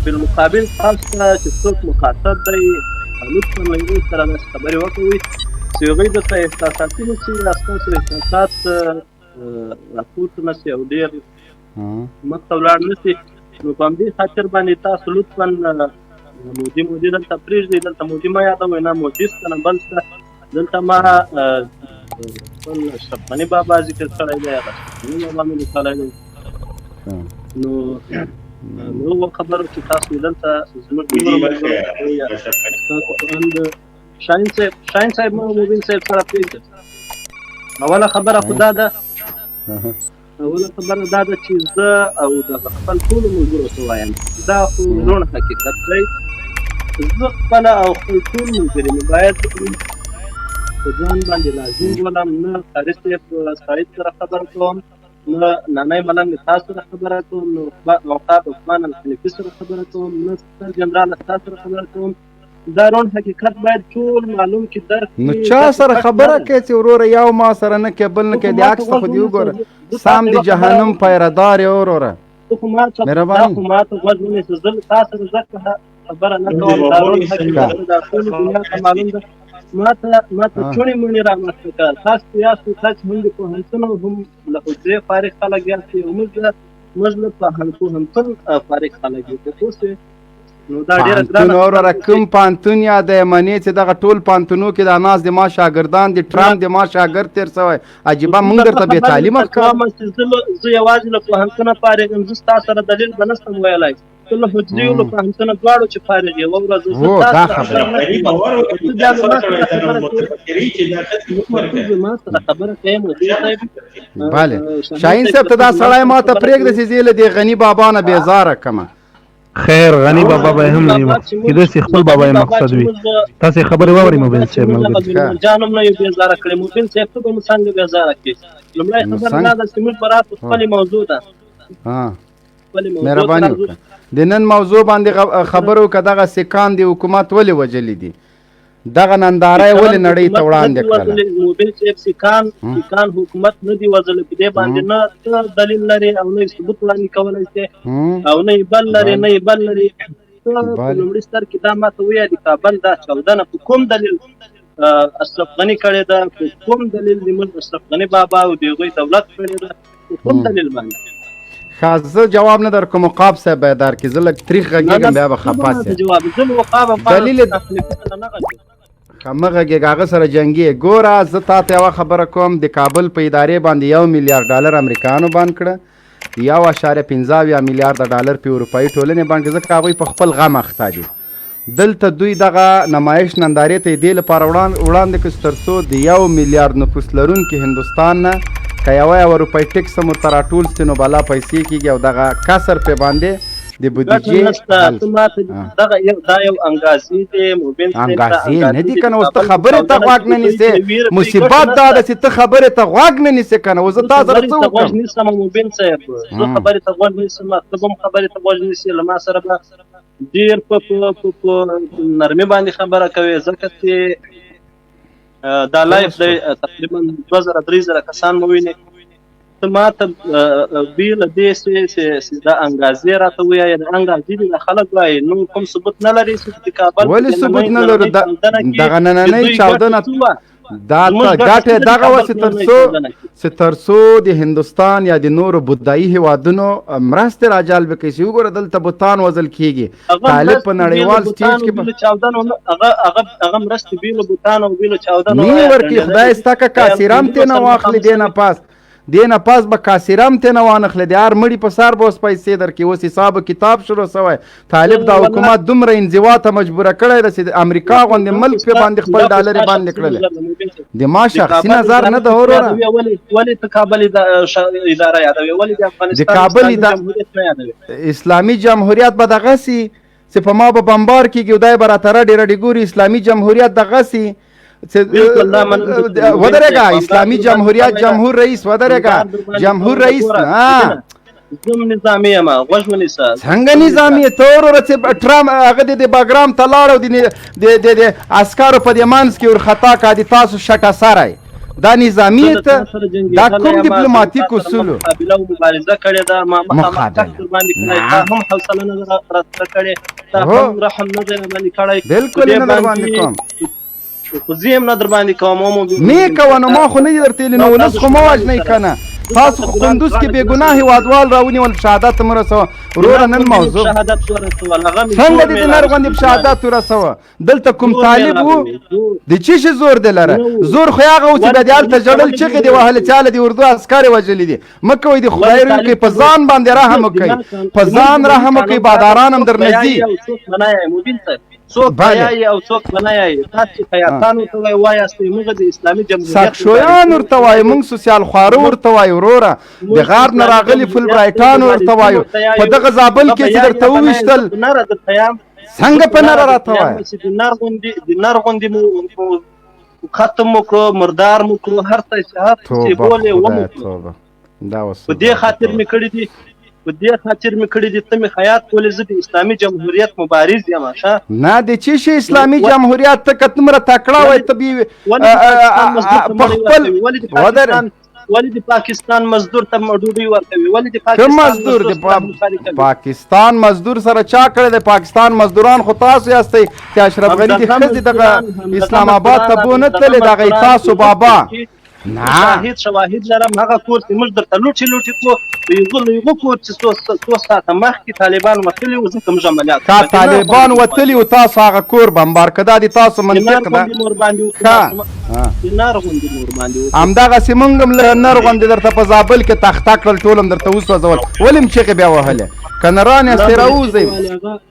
بالمقابل تاسو ته چې څوک مخاطب دی لطفا له هغوی سره داسې خبرې وکوئ چې هغوی درته احساساتي نه شي، ستاسو احساسات راپورته نه شي او ډېر مخته ولاړ نه شي. نو په همدې خاطر باندې تاسو لطفا مودي دلته پرېږدئ. دلته مودي مه یادوئ، نه مودي شته نه بل شته. دلته ما خپل اشرف غني بابا ذکر کړی دی، هغه اشرف غني بابا مې لیکلی دی. نو هغو خبرو چې تاسو دلته زموږ ستاسو په اند شاهین صاحب ما مبین صاحب سره پرېږدئ. اوله خبره خو دا ده چې زه او د خپل ټولو ملګرو ته وایم دا خو روڼ حقیقت دی. زه خپله او خپل ټول ملګري مې باید په ځان باندې لازم ولم. نه ساری صاحب سعید سره خبره کوم، نه نانی ملنګ تاسو سره خبره کوم، نه اوقات عثمان الحنفي سره خبره کوم، نه ستر جنرال تاسو سره خبره کوم. دا روڼ حقیقت باید ټول معلوم کړي درک. نو چا سره خبره کوي چې وروره یو ما سره نه کوي بل نه کوي؟ د عکس ته خو دې وګوره سام د جهنم پیردار یې وروره. مهرباني خو ما ته غوږ ونیسه، زه تا سره زه خبره نه کوم. دا روڼ حقیقت دا ټول دنیا ته معلوم ده. ما ته چوڼې مڼې رامنځته کړه. تاسو یاستئ تاسو هم د پوهنتون او هم له حجرې فارغ خلک یاستئ او موږ له پوهنتون فارغ خلک یو. په پوه شوې؟ نو دا ډېره ګرانه وروره کوم پوهنتون یادوې منې چې دغه ټول پوهنتونو کې د ناست د ما شاګردان د ټرامپ د ما شاګرد تېر شوی. عجیبه موږ درته بې تعلیمه ښکارو. زه یوازې له پوهنتونه فارغ یم. زه ستا سره دلیل به نه شم ویلی. ته له حجرې او له پوهنتونه دواړو چې فارغ یې یوه ورځ ما سره خبره کوې مدیر صاحب. بله شاهین صاحب ته دا سړی ما ته پرېږده چې زه له دې غني بابا نه بېزاره کړمه. خیر غني بابا به هم نه یم، کېدای شي خپل بابا یې مقصد وي. تاسې خبرې واورئ مبین صاحب. ملګري جان هم نه یو بېزاره کړی. مبین صاحب ته به مو څنګه بېزاره کړي؟ لومړی خبره دا ده چې موږ به راتلو خپلې موضوع ده. مهرباني وکړه د نن موضوع باندې خبرو که دغه سیکان د حکومت ولې وژلي دي؟ دغه ننداره یې ولې نړۍ ته وړاندې کړله؟ مبین صاحب سیکان حکومت نه دي وژلي. په دې باندې نه ته دلیل لرې او نه یې ثبوت وړاندې کولی شې او نه یې بل لرې نه یې بل لرې. ته په لومړي سر کې دا ما ته ووایه دکابل دا چاودنه په کوم دلیل اشرف غني کړې ده؟ په کوم دلیل زموږ اشرف غني بابا او د هغوی دولت کړې ده؟ په کوم دلیل باندې؟ زه جواب نه درکوم. عقاب صاحب به یې درکړي. زه لږ تریخ غږېږم بیا به خفه سي. دلیل مه غږېږه هغه سره جنګي. ګوره زه تا ته یوه خبره کوم. د کابل په ادارې باندې $1 میلیارډ امریکایانو بند کړه، 1.15 میلیارډ ډالر په اروپایي ټولنې بند کړه، ځکه هغوی په خپل غم اخته دي. دلته دوی دغه نمایش نندارې ته یې دې لپاره وړاندې کړه تر څو د 1 میلیارډ نفوس لرونکي هندوستان نه که یوه روپۍ ټکس هم ورته راټول سي نو بلا پیسې کېږي او دغه کسر پرې باندې د بودیجې دا یو انګازې دی. مبین انګازې نه دي که نه. اوس ته خبرې ته غوږ نه نیسې. مصیبت دا ده چې ته خبرې ته غوږ نه نیسې که نه. اوس زه تا سره څه وکړم؟ غوږ نیسم مبین صاحب، زه خبرې ته غوږ نیسم، ته به هم خبرې ته غوږ نیسې. له ما سره به ډېر په نرمي باندې خبره کوې ځکه چې دا لایف دی تقریبا 2000-3000 کسان مو ویني. ته ما ته بې له دې چې دا انګازې راته ووایې د انګازې دي د خلک وایي نور کوم ثبوت نه لري چې د کابل ولې ثبوت نه لرو؟ دغه نننۍ چاودنه دا ګټه دغه وسه تر څو د هندوستان یا د نورو بودایي هیوادونو مرستې راجلب کړي چې وګوره دلته بوتان وزل کیږي طالب په نړیوال سټیج کې هغه مرستې بیلو بوتان او بیلو چاودنو نی ورکی خدای ستا که کاسیرام ته نه واخلي دینه پاس به کاسیرام ته نه وانخلي د هر مړي په سر به اوس پیسې درکړي اوس حساب کتاب شروع سوی طالب د حکومت دومره انزوا ته مجبوره کړی ده چې د امریکا غوندې ملک پې باندې خپل ډالرې باندې کړلی د ما شخصي نظر نه ده وروره ولې د کابل اداره یادوي ولې د افغانستان جمهوریت نه یادوي اسلامي جمهوریت به دغسې چې په ما به بمبار کېږي خدای به راته رډې ګوري اسلامي جمهوریت دغسې ودرېږه اسلامي جمهوریت جمهور رئیس ودرېږه جمهور رئیس نظامي یم غوږ ونیسه څنګه نظامي ته وروره چې ټرمپ هغه د باګرام ته لاړ او د عسکرو په دې منځ کې ورخطا کړه د تاسو شټه سری دا نظامي ته دا کوم ډیپلوماتیک اصولو مبارزه کړې ده ما باندې هم حوصله نه راته کړې هم رحم نه باندې کړی بالکل نه در باندې کوم خو زه هم نه در باندې کوم مې کوه نو ما خو نه دي درته ویلي نو ولس خو مه وژنئ که نه تاسو خو قندوز کې بې ګناه هېوادوال راونیول شهادت ته مه رسوه وروره نن موضوع څنګه دې د نر غوندې په شهادت ورسوه دلته کوم طالب و د څه شي زور دی لره زور خو هغه و چې بیا د هلته ژړل چغې دې وهلې چې هله د اردو عسکر یې وژلي دي مه کوئ د خدای روی په ځان باندې رحم وکئ په ځان رحم وکئ باداران هم در نږدې څوک بیایي او څوک بنایي تاسو خیاطانو ته وایاستئ موږ د اسلامي جمهوریت ساکشویان ورته وایو موږ سوسیال خواره ورته وایو وروره د غرب نه راغلي فل برایټان ورته وایو په دغه زابل کې چې درته وویشتل څنګه په نره راته وایه د نر غوندې مو ختم مو کړو مردار مو کړو هر څه چې بولې ومو په دې خاطر مې کړي دي په دې خاطر مې کړي دي ته مې خیاط ولې زه د اسلامي جمهوریت مبارز یم ښه نه د څه شي اسلامي جمهوریت ته که دومره تکړه وای ته په خپل ولې د پاکستان مزدور ته ډوډۍ ورکوي ولې د پاکستان مزدور سره چا کړی دی پاکستان مزدوران خو تاسو یاستئ چې اشرف غني د ښځې دغه اسلام آباد ته بو نه تللی دغه تاسو بابا شواهد لرم هغه کور چې موږ درته لوټې کړو د یوه کور چې څو ساعته مخکې طالبان وتلي وو ځکه موږ عملیات که طالبان وتلي وو تاسو هغه کور بمبار که دا د تاسو منطق ده همدغسې موږ هم له نر غوندې درته په زابل کې تخته کړل ټول هم درته وسوځول ولې م چغې بیا وهلې که نران یاستې راوځئ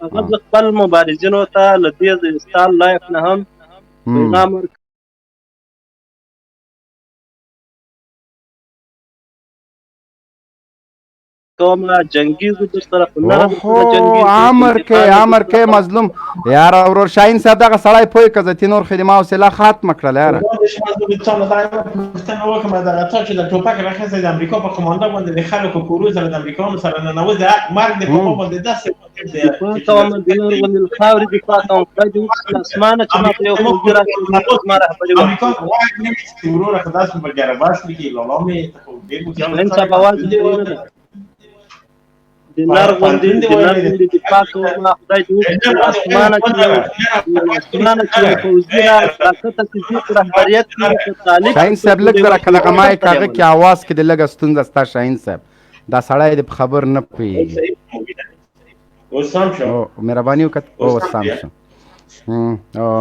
هغه زه خپل مبارزینو ته له دې ستا لایف نه هم پیغام جنگیزو در طرف عامر کې مظلوم یار ورور شاهین صاحب دغه سړی پوه که زه نور خدمه حوصله ختمه کړله یاره پوښتنه وکړم دغه تا چې د ټوپک راخیستی د امریکا په قمانده باندې د خلکو کورو سره د امریکایانو سره ننوځي مرګ د په ما باندې داسې خاورې دفاع کوم خدای دې وکړي له اسمانه چې ما ته یو خوږي راکړي زما رهبري وکړي امریکا واک نه وي چې وروره خو داسې په ګرباش کې لالا مې نن سبا اواز دې نه ده د نر غوندې دفاع کوم خدای دې وکړي اسمانه چې فوزي راکته چې دې رهبریت شاهین صاحب لږ ذره که دغه مایک هغه کې اواز کې د لږه ستونزه ستا شاهین صاحب دا سړی دې په خبر نه پوهېږي اوس سم شو مهرباني وکړه اوس سم شو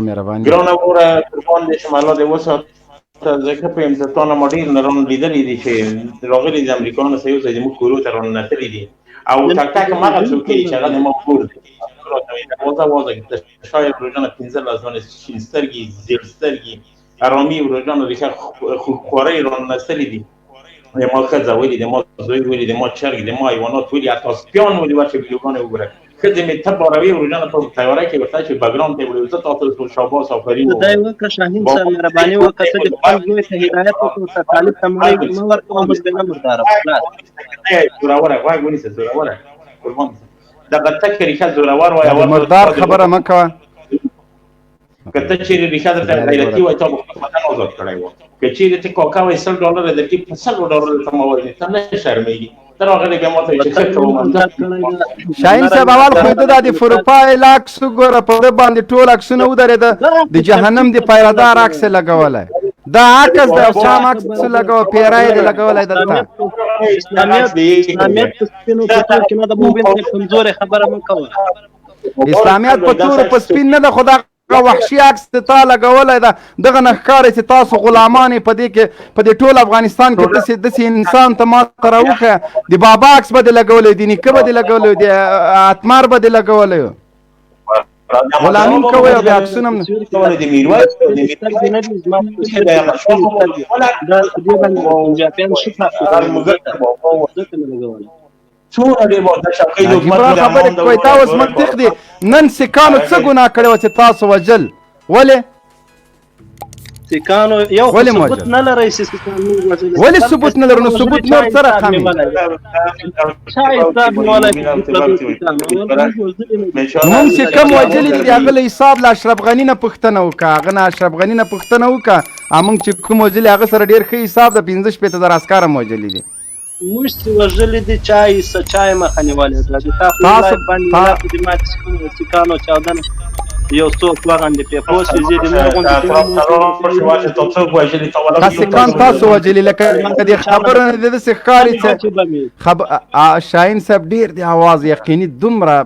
مهرباني ګرانه وروره قربان دې شم الله دې وسات ځکه په امتحان ما ډېر نرم لیدلي دي چې راغلي د امریکایانو سره یو ځای زموږ کورو ته راننتلي دي او ټک ټک هغه څوک چې هغه زما کور دی وازه شاید روزانه 15 ورځې شین سترګې زیړ سترګې ارامي روزانه د خوري راننتلي دي ما ښځه ولې د ما زوی ولې د ما چرګ د ما حیوانات ولې حتی سپیان ولې ورشه ویډیوګانې وګوره ښځې مې ته باروي روزانه په تیاره کې ورته چې بګراوند ته وړي زه تاسو شاباس آفرین خدای وکړه شاهین صاحب مهرباني وکړه چې خپل زوی ته هدایت وکړو ته طالب ته مړی مه ورکوه موږ دې نه مرداره زوروره غوږ ونیسه زوروره قربان دغه تک ریښه زورور وایه مردار خبره مه کوه که ته چیرې ریښه درته غیرتي وای تا به خپل وطن آزاد کړی و که چیرې ته کاکا وایي $100 درکړي په $100 درته ما وایي ته نه شرمېږي ته راغلی بیا ما ته وایي چې ښه کوم شاهین صاحب اول خو ده دا د پروفایل عکس وګوره په ده باندې ټول عکسونه ودرېده د جهنم د پیرهدار عکس یې لګولی دا عکس د چا عکس لګو پیرای دی لګولای دلته اسلامیت په سپینو کتو کې نه د مبین کمزورې خبره مه کوه. اسلامیت په تور په سپین نه ده، خو دا وحشي عکس تا لګولی ده. دغه نه ښکاري چې تاسو غلامان یې په دې کې په دې ټول افغانستان کې داسې انسان ته ماته راوښیه. د بابا عکس به دې لګولی، د نیکه به دې لګولی، د اتمار به دې لګولی. غلامي کوئ او بیا عکسونه هم خبرې کوئ. تا اوس منطق دی. نن سیکانو څه ګناه کړې وه چې تاسو وژل؟ ولې سیکانو یو ثبوت نه لرئ چې سیکانو وژلي؟ ولې ثبوت نه لرو؟ نو ثبوت نور څه رقم یې؟ مونږ چې کوم وژلي دي د هغه له حساب له اشرف غني نه پوښتنه وکړه. هغه نه اشرف غني نه پوښتنه وکړه. مونږ چې کوم وژلي هغه سره ډېر ښه حساب د 15,000 عسکر هم وژلي دي. موږ چې وژلي دي چا یې مخه نیولې ده. د تا خو لایف باندې لاکو د ماتې سیکانو چاودنه یو څوک وغندې پیپوس یې زیدې نه غوندې سیکان تاسو وژلي. لکه دې خبرو نه داسې ښکاري چې شاهین صاحب ډېر د اواز یقیني دومره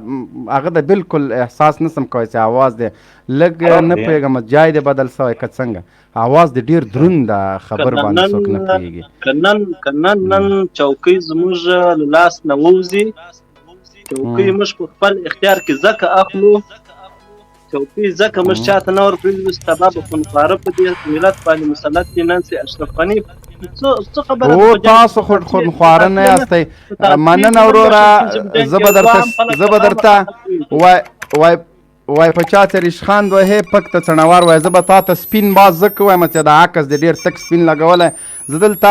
هغه د بالکل احساس نسم کوی چې اواز دی لږ نه پوهېږم جای دی بدل سوی که څنګه اواز د ډېر دروند ده خبر باندې څوک نه پوهېږي. که نن چوکۍ زموږ له لاس نه ووځي، چوکۍ موږ په خپل اختیار کې ځکه اخلو، چوکۍ ځکه موږ چاته نه ورپرېږدو چې سبا به خونخواره په دې ملت باندې مسلط کړي. نن چې اشرف غني څه خبره او تاسو خونخواره نه یاستئ. مننه وروره. زه به درته وای په چا ته ریشخند وهې پک ته څڼوار وای. زه به تا ته سپین باز ځکه وایم چې دا عکس د ډېر تک سپین لګولی. زه دلته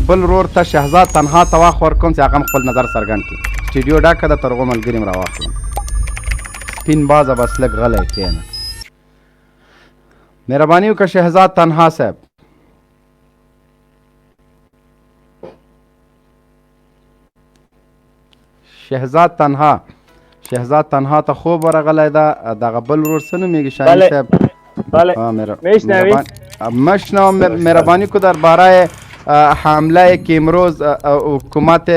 بل ورور ته شهزاد تنها ته واخ ورکوم چې هغه هم خپل نظر څرګند کړي. سټډیو ډکه ده، تر هغو ملګري م راواخلم. سپین بازه بس لږ غلی کښېنه. مهرباني وکړه شهزاد تنها صاحب. شهزاد تنها ته خوب ورغلی ده. دغه بل ورور څه نومېږي شاهین صاحب؟ مشنوم. مهربانی کو درباره حمله که امروز حکومت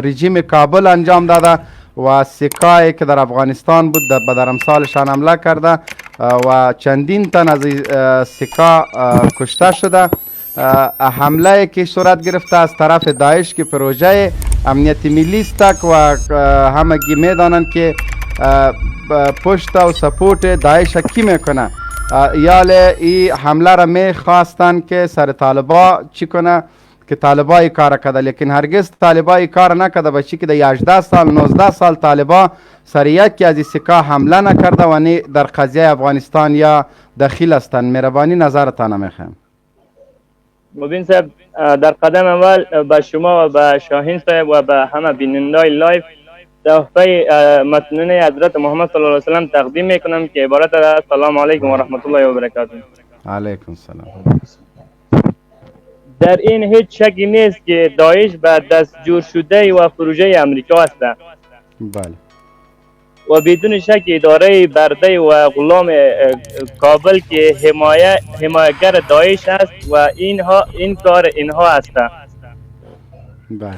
رژیم کابل انجام داده و سکایی که در افغانستان بود به درمسالشان حمله کرده و چندین تن از سکا کشته شده. حمله که صورت گرفته از طرف داعش که پروژه امنیت ملی است و همگی میدانند که پشت و سپورت داعش کی میکنه. یال این حمله را میخواستند که سر طالبا چی کنه که طالبا ای کار کرده، لیکن هرگز طالبا ای کار نکرده. بچی که در 18 سال 19 سال طالبا سر یکی از این سکا حمله نکرده و نه در قضیه افغانستان یا دخیل هستند. مهربانی نظرتان میخوایم. مبین صاحب در قدم اول به شما و به شاهین صاحب و به همه بینندای لایف تحفه متنون حضرت محمد صلی الله علیه وسلم تقدیم میکنم که عبارت از سلام علیکم و رحمت الله و برکاته. علیکم السلام. در این هیچ شکی نیست که داعش به دستجور شده و پروژه امریکا است. بله. و بدون شک اداره برده و غلام کابل که حمایتگر داعش است و این کار اینها است. بله.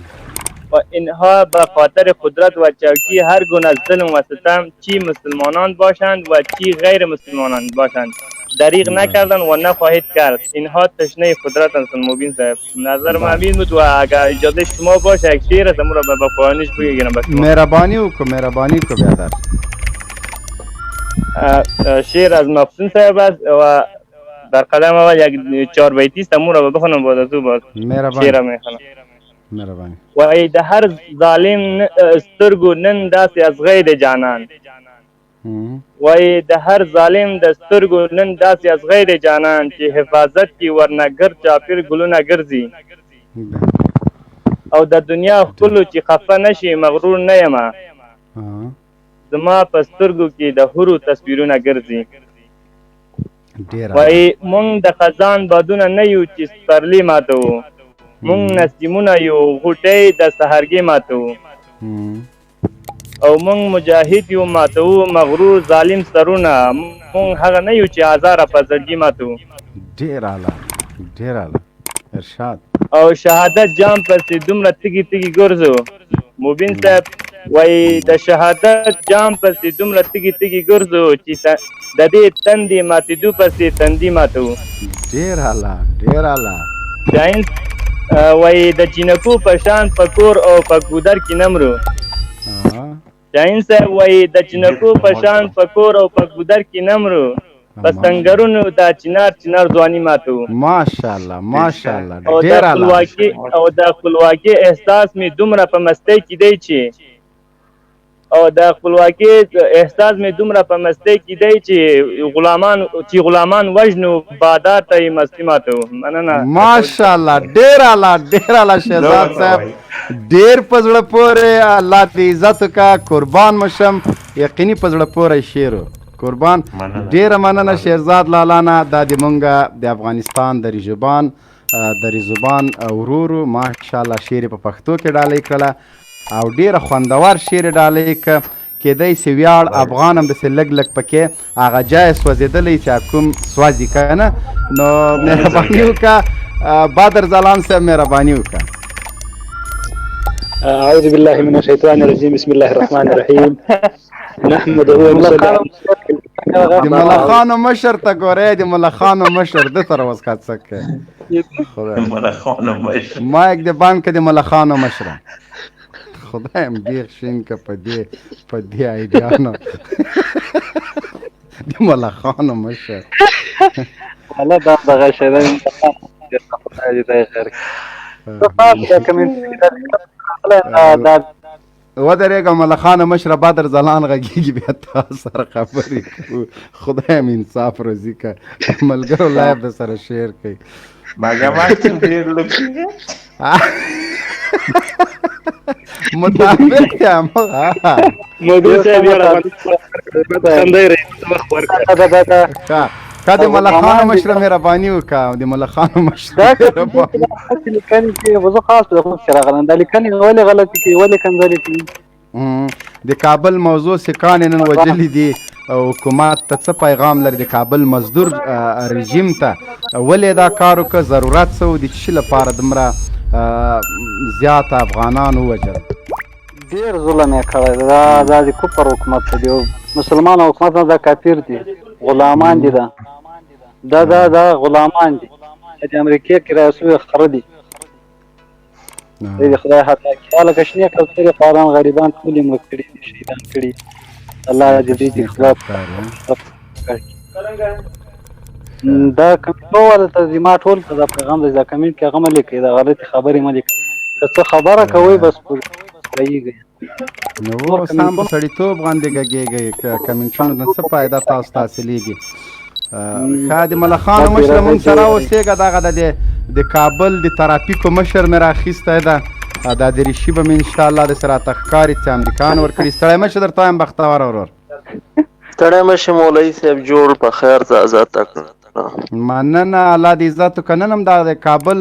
و اینها به خاطر قدرت و چوکی هر گونه ظلم و ستم چی مسلمانان باشند و چی غیر مسلمانان باشند دریغ نکردن و نخواهید کرد. اینها تشنه قدرت هستند. مبین صاحب نظر من این بود و اگر اجازه شما باشه یک شعر است امون را به پایانش بگیرم. مهربانی کو بیادر. شعر از مبین صاحب است و در قدم اول یک 4 بیتی است امون را بخونم بعد از او باز شعر میخونم. مهربانی. و ای د هر ظالم سترګو نن داسې از غیر جانان. و ای د هر ظالم د سترګو نن داسې از غیر جانان چې حفاظت کی ورنګر چاپیر ګلونه ګرځي او د دنیا خپلو چې خفه نشي مغرور نه یمه زما په سترګو کې د هورو تصویرونه ګرځي. و ای مونږ د خزان بادونه نه یو چې سپرلی ماتو، مونږ نسیمونه یو غوټۍ د سحرګې ماتو او مونږ مجاهد یو ماتو مغرور ظالم سرونه، مونږ هغه نه یو چې آزاره په زړګي ماتو. ډېر اعلی ډېر اعلی ارشاد او شهادت جام پسې دومره تږي تږي ګرځو مبین صاحب وایي د شهادت جام پسې دومره تږي تږي ګرځو چې د دې تندې ماتېدو پسې تندي ماتوو ډېر اعلی ډېر اعلی شاهین وایي د جینکو په شان په کور او په ګودر کې نه مرو شاهین صاحب وایي د جینکو په شان په کور او په ګودر کې نه مرو په سنګرونو دا چنار ځواني ماتو ماشاءالله ماشاءالله او د خپلواکۍ احساس مې دومره په مستۍ کې دی چې غلامان وژنو بادار ته یې مستي ماتو مننه ماشاءالله ډېر اعلی ډېر اعلی شهزاد صاحب ډېر په زړه پورې الله دې عزت وکړه قربان مشم یقیني په زړه پورې شعر قربان ډیره مننه شهزاد لالانا دا د مونږه د افغانستان د ریزوبان ورورو ماشاءالله شعر په پښتو کې ډالۍ کړله او ډیره خوندور شعر ډالۍ کېدی سي ویاړ افغان هم داسې لږ لږ پکې هغه جای سوځېدلی چې کوم سوځي که نه نو مهرباني وکړه بدر ځلان صاحب مهرباني وکړه أعوذ بالله من الشيطان الرجيم بسم الله الرحمن الرحيم نحمده ونصلي د ملخانو مشر ته ګورئ د ملخانو مشر ده ته راوسکات سکه مایک د بانک د ملخانو مشره خدایم بیخ شین که په دې ایډیانو د ملخانو مشر والله دا دغه شی دی خدای دې خیر ودرېږه ملخانو مشره بدر ځلان غږېږي بیا تا سره خبرې کوو خدایم انصاف روزي که ملګرو لایف د سره شیر کوي مطابق یم که د ملخانو مشره مهرباني وکړه د ملخانو مشره لیکنې کې زه خاص په خوب کې راغلم دا لیکنې ولې غلطې کوي ولې کنځلې کوي د کابل موضوع سکانې نن وجلي دي حکومت ته څه پیغام لري د کابل مزدور رژیم ته ولې دا کار وکړه ضرورت څه و د څه لپاره دومره زیات افغانان ووژل ډېر ظلم یې کړی دا د کفر حکومت دی مسلمان حکومت نه دا کافر دي غلامان دي دا غلامان دي د امریکې کې راسوي خره دي د خدای حق هغه کشنی کوترې قاران غریبان ټول یې مړ کړي شهیدان کړي الله دې دې خلاص دا کومول تنظیمات ټول دا پیغام د کمنټ کې هغه لیکي دا غلطي خبرې مې لیکي که خبره کوي بس پوهیږي نو سم په سړیتوب باندې غږیږي کمنټونو نه څه فایده تاسو حاصلېږي خادم ملخانو مشر مونږ سره اوسېږه دغه د کابل د ترافیکو مشر مې راخیستی ده دا دریشي به مې انشاءالله داسې راته ښکاري چې امریکایان ورکړي ستړی مه شه درته وایم بختور ورور ستړی مه شه مولوي صاحب جوړ په خیر ځه ازاد مننه الله دې عزت وکړه نن هم دا د کابل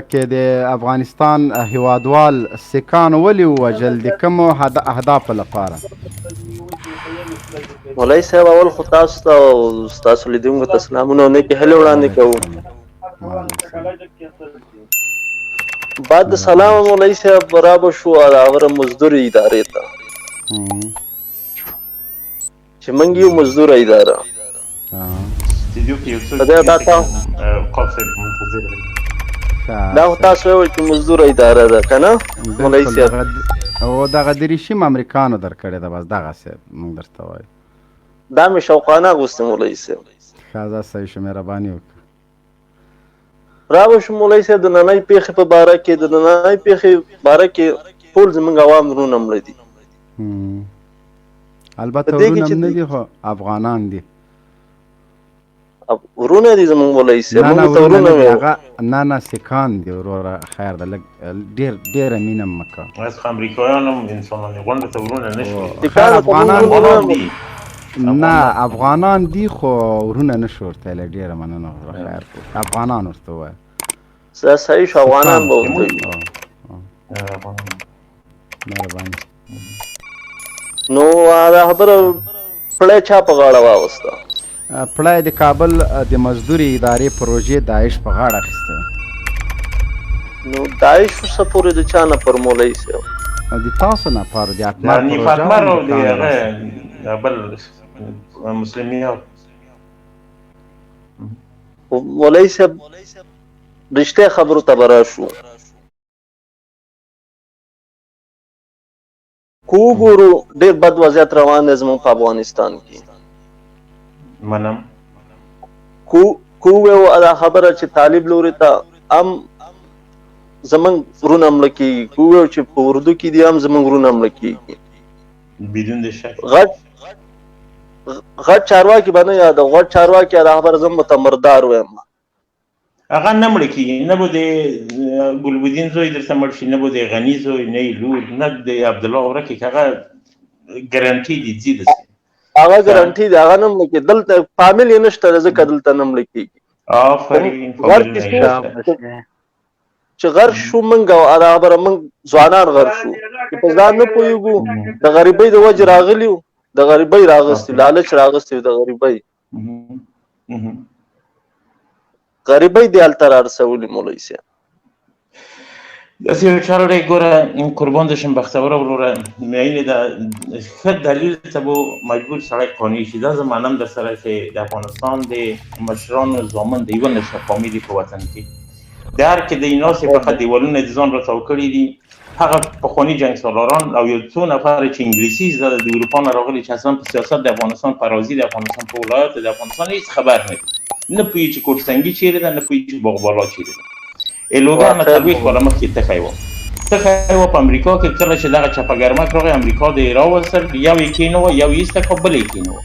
کې د افغانستان هیوادوال سکانو ولې ووژل د کومو اهدافو لپاره مولوي صاحب اول خو تاسو ته او ستاسو لیدونکو ته سلامونه او نیکې هیلې وړاندې کوو بعد د سلام مولوي صاحب برابر شو هغه مزدور ادارې ته چې موږ یو مزدور اداره دا تاسو وایئ چې مزدور اداره ده که نه مولوي صاحب او دغه دریشي م امریکانو درکړې ده بس دغسې موږ درته وایو دا مې شوقانه اغوستې مولوي صاحب ښه دا صحیح شو مهرباني وکړه راوه شو مولوي صاحب د نننۍ پېښې په باره کې د نننۍ پېښې باره کې ټول زموږ عوام وروڼه مړه دي البته وروڼه نه دي خو افغانان دي ورونه دي زموږ مولوي صاحب موږ ته ورونه نه سکان دي وروره خیر ده لږ ډېره مینه مه کوه اوس خو امریکایان هم انسانانې غونډه ته ورونه نه شي نه افغانان دي خو ورونه نه شو ورته ویلی ډېره مننه خیر افغانان ورته ووایه صحیح شو افغانان به ورته وي مهرباني نو دا خبره پړی چا په غاړه واغسته پړای د کابل د مزدوري ادارې پروژې داعش په غاړه اخیسته. نو داعش څه پورې د چا نه پر مولوي صاحب د تاسو نه پر د اکمر یعنی فاطمه رو دی هغه بل مسلمانان مولوي صاحب رښتیا خبرو ته به راشو. کو ګورو ډېر بد وضعیت روان دی زموږ په افغانستان کې. منم کو ویو دا خبره چې طالب لوري ته هم زمونږ ورونه مړه کېږي، کو ویو چې په اردو کې دي هم زمونږ ورونه مړه کېږي. بدون د شک غټ چارواکي به نه یاده، غټ چارواکي دا خبره زه متمردار ویم. هغه نه مړه کېږي، نه به د ګلبدین زوی درته مړ شي، نه به د غني زوی، نه یې لور، نه د عبدالله ورکې، هغه ګرنټي دي ځي داسې هغه ګرنټي دی، هغه نه مړه کېږي. دلته فامیل یې نشته ځکه دلته نه مړه کېږي. چې غر شو موږ او دا خبره موږ ځوانان غر شو چې په ځان نه پوهېږو. د غریبۍ د وجې راغلي وو، د غریبۍ راغستي، لالچ راغستي د غریبۍ دې هلته رارسولي مولوي صاحب. داسې یو چاره دی. ګوره قربان دې شم بختوره وروره، میینې د ښه دلیل ته به مجبور سړی قانع شي. دا زه منم در سره چې د افغانستان د مشرانو زامن د یوه نشه قومي دي په وطن کې. د هر کې د ناستې څخه دیوالونه د ځان راتاو کړي دي. هغه پخواني جنګ سالاران او یو څو نفر چې انګلیسي زده د اروپا نه راغلي چې اصلا په سیاست د افغانستان په راضي د افغانستان په ولایاتو د افغانستان هېڅ خبر نه دي، نه پوهېږي چې کوټسنګي چیرې ده، نه پوهېږي چې باغبالا چیرې ده. ایلوګر نه څلوېښت کاله مخکې تخی وه په امریکا کې. کله چې دغه چپهګرمک راغی امریکا د یې راوستل، یو یې کېنوه، یو یې ایسته کړه، بل یې کېنوه.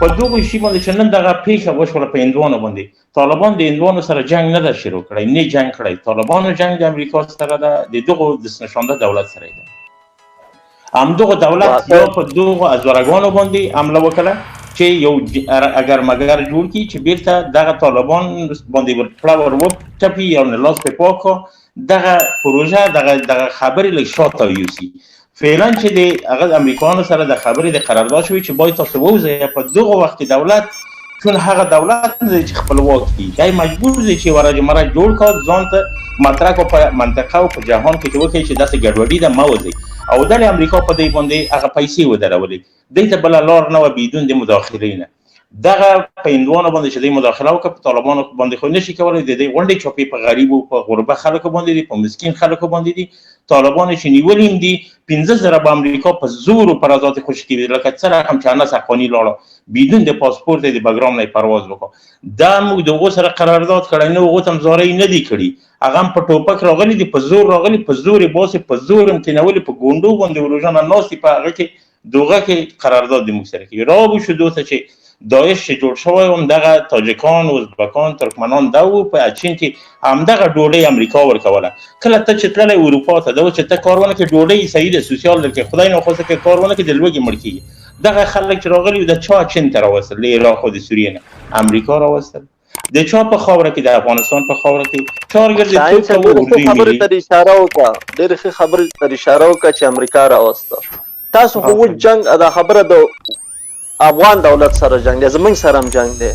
په دغو شي باندې چې نن دغه پیښه وشوله په هندوانو باندې. طالبان د هندوانو سره جنګ نه ده شروع کړی، نه جنګ کړی. طالبانو جنګ د امریکا سره ده، د دغو دستنشانده دولت سره ده. همدغه دولت بیا په دغو ازورګانو باندې حمله وکړه چې یو اگر مگر جوړ کړي چې بیرته دغه طالبان باندې پړه ور وټپي او نه لاس پې پاک کړه. دغه پروژه دغه خبرې لږ شاته یوسي. فعلا چې د هغه امریکایانو سره د خبرې د قرارداد شوي چې باید تاسو ووځئ. په دغه وخت کې دولت چون هغه دولت نه دی چې خپلواک وي، دی مجبور دی چې ورج مرج جوړ کړي، ځان ته مطرح په منطقه او په جهان کې چې وکړي چې داسې ګډوډي ده مه وځئ. او دلې امریکا په دې باندې هغه پیسې ودرولې، دې ته بله لار نه وه بدون د مداخلې نه. دغه په هندوانو باندې چې دوی مداخله وکړه، په طالبانو باندې خو نشي کولی. د دې غونډې چاپې په غریبو، په غربه خلکو باندې دي، په مسکین خلکو باندې دي. طالبان چې نیولي دي 15,000 به امریکا په زور پر آزاد خوشي کوي، لکه څه رقم چې انس افغاني لاړه بدون د پاسپورت د بګرام نه پرواز وکړه. دا موږ د هغو سره قرارداد کړی نه، هغو ته هم زارۍ نه دي کړي. هغه هم په ټوپک راغلي دي، په زور راغلي، په زور یې باسي، په زور هم کېنولي، په ګونډو باندې روژانه ناست دي. په هغه کې دوغه کې قرارداد د موږ سره کوي. رابو شو دوته چې داعش چې جوړ شوی و همدغه تاجکان، ازبکان، ترکمنان دا و. په چین کې همدغه ډوډۍ امریکا ورکوله. کله ته چې تللی اروپا ته دا و چې ته کار ونه کړې، ډوډۍ صحیح ده، سوسیال درکړې، خدای ناخواسته که کار ونه کړې د لوږې مړ کېږي. دغه خلک چې راغلي وو د چا چین ته راوستل؟ د عراق او د سوریې نه امریکا راوستل. د چا په خاوره کې؟ د افغانستان په خاوره کې. چارګرد څوک ته و؟ اردوی ملي. خبرې ته اشاره وکړه، ډېرې ښې خبرې ته اشاره وکړه چې امریکا راوسته. تاسو خو اوس جنګ دا خبره د افغان دولت سره جنګ دی، زمونږ سره هم جنګ دی،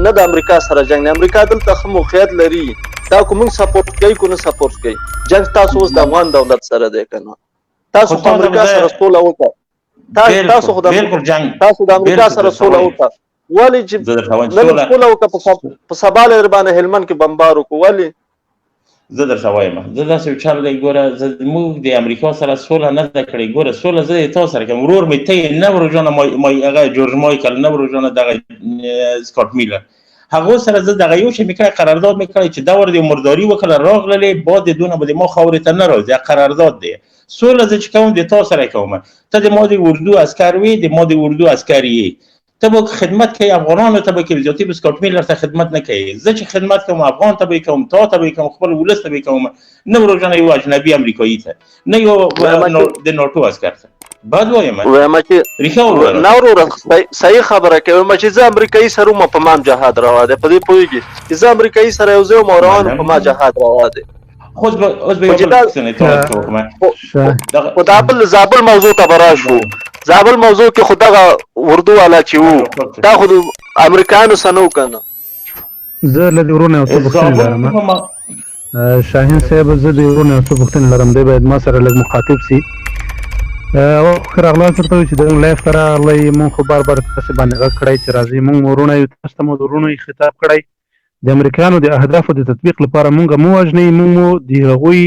نه د امریکا سره جنګ دی. امریکا دلته ښه موقعیت لري، دا کو موږ سپورټ کوي کو نه سپورټ کوي. جنګ تاسو اوس د افغان دولت سره دی که نه؟ تاسو خو امریکا سره سوله وکړه، تاسو خو د امریکا سره سوله وکړه. ولې چې نن سوله وکړه په سبا له باندې هلمند کې بمبار وکړو؟ ولې؟ زه درته وایم، زه داسې یو چل دی. ګوره موږ د امریکا سره سوله نه ده کړې. ګوره سوله زه د تا سره کوم. ورور مې ته یې نه وروژانه هغه جورج مایکل، نه وروژانه دغه سکاټ میلر، هغو سره زه دغه یو شی مې کړی، قرارداد مې کړی چې دا ور د مرداري وکړه راغللې باد دونه به د ما خاورې ته نه راځي. قرارداد دی. سوله زه چې کوم د تا سره کوم. ته د ما د اردو عسکر وې، د ما د اردو عسکر یې، ته به خدمت کوي افغانانو ته به کوي، زیاتې به سکاټ میلر ته خدمت نه کوي. زه چې خدمت کوم افغان ته به یې کوم، تا ته به یې کوم، خپل ولس ته به یې کوم، نه وروژانه یو اجنبي امریکایي ته، نه یو د ناټو عسکر ته. بد وایم ریښه وروره نه وروره، صحیح خبره کوي. وایم چې زه امریکایي سره وم په ما هم جهاد روا دی، په دې پوهېږي چې زه امریکایي سره یو ځای وم او روان په ما جهاد روا دی. اوس به یو بل پوښتنې ته وکړم. خو دا بل زابل موضوع ته به راشو. زابل موضوع کې خو دغه اردو والا چې وو دا خو امریکایانو سره نه و که نه. زه له دې ورونه یو څه پوښتنې لرم. شاهین صاحب زه د ورونه یو څه پوښتنې لرم، دی باید ما سره لږ مخاطب سي. ښه راغلاست درته وایي چې زموږ لایف ته راغلی، مونږ خو بار بار تاسې باندې غږ کړی چې راځئ مونږ ورونه یو، تاسو ته مو د ورونو خطاب کړی. د امریکایانو د اهدافو د تطبیق لپاره مونږ مو وژنئ، مونږ مو د هغوی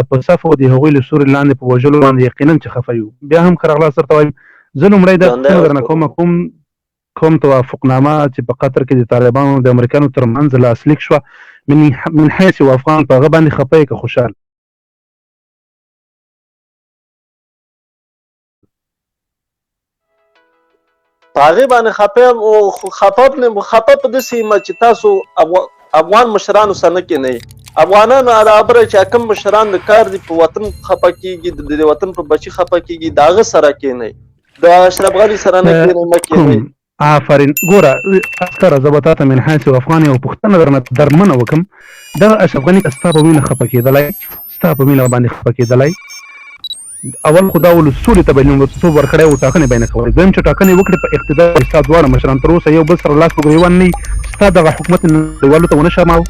په صف او د هغوی له سوري لاندې په وژلو باندې یقینا چې خفه یو. بیا هم ښه راغلاست درته وایم. زه لومړی دا پوښتنه درنه کوم توافقنامه چې په قطر کې د طالبانو او د امریکایانو ترمنځ لاسلیک شوه، من حیث یو افغان په هغه باندې خفه یې که خوشحال؟ په هغې باندې خفه یم، خو خفه په داسې یم چې تاسو افغان مشرانو سره نه کېنئ. افغانانو هغه خبره چې کوم مشران د کار دي په وطن خفه کېږي، د وطن په بچي خفه کېږي، د هغه سره کېنئ، د اشرف غني سره نه کېنئ، مه کېنئ. آفرین. ګوره عسکره، زه به تا ته من حیث افغان یو پوښتنه درمنه وکړم. دغه اشرف غني که ستا په مینه خفه کېدلی، ستا په مینه باندې خفه کېدلی، اول خو دا ولسولې ته به یې لومړیتوب ورکړی و، ټاکنې به یې نه کولې. دویم چې ټاکنې وکړې په اقتدار ستا دواړه مشران تر اوسه یو بل سره لاس په ګرېوان نه وي، ستا دغه حکومت نړیوالو ته ونه شرماوه؟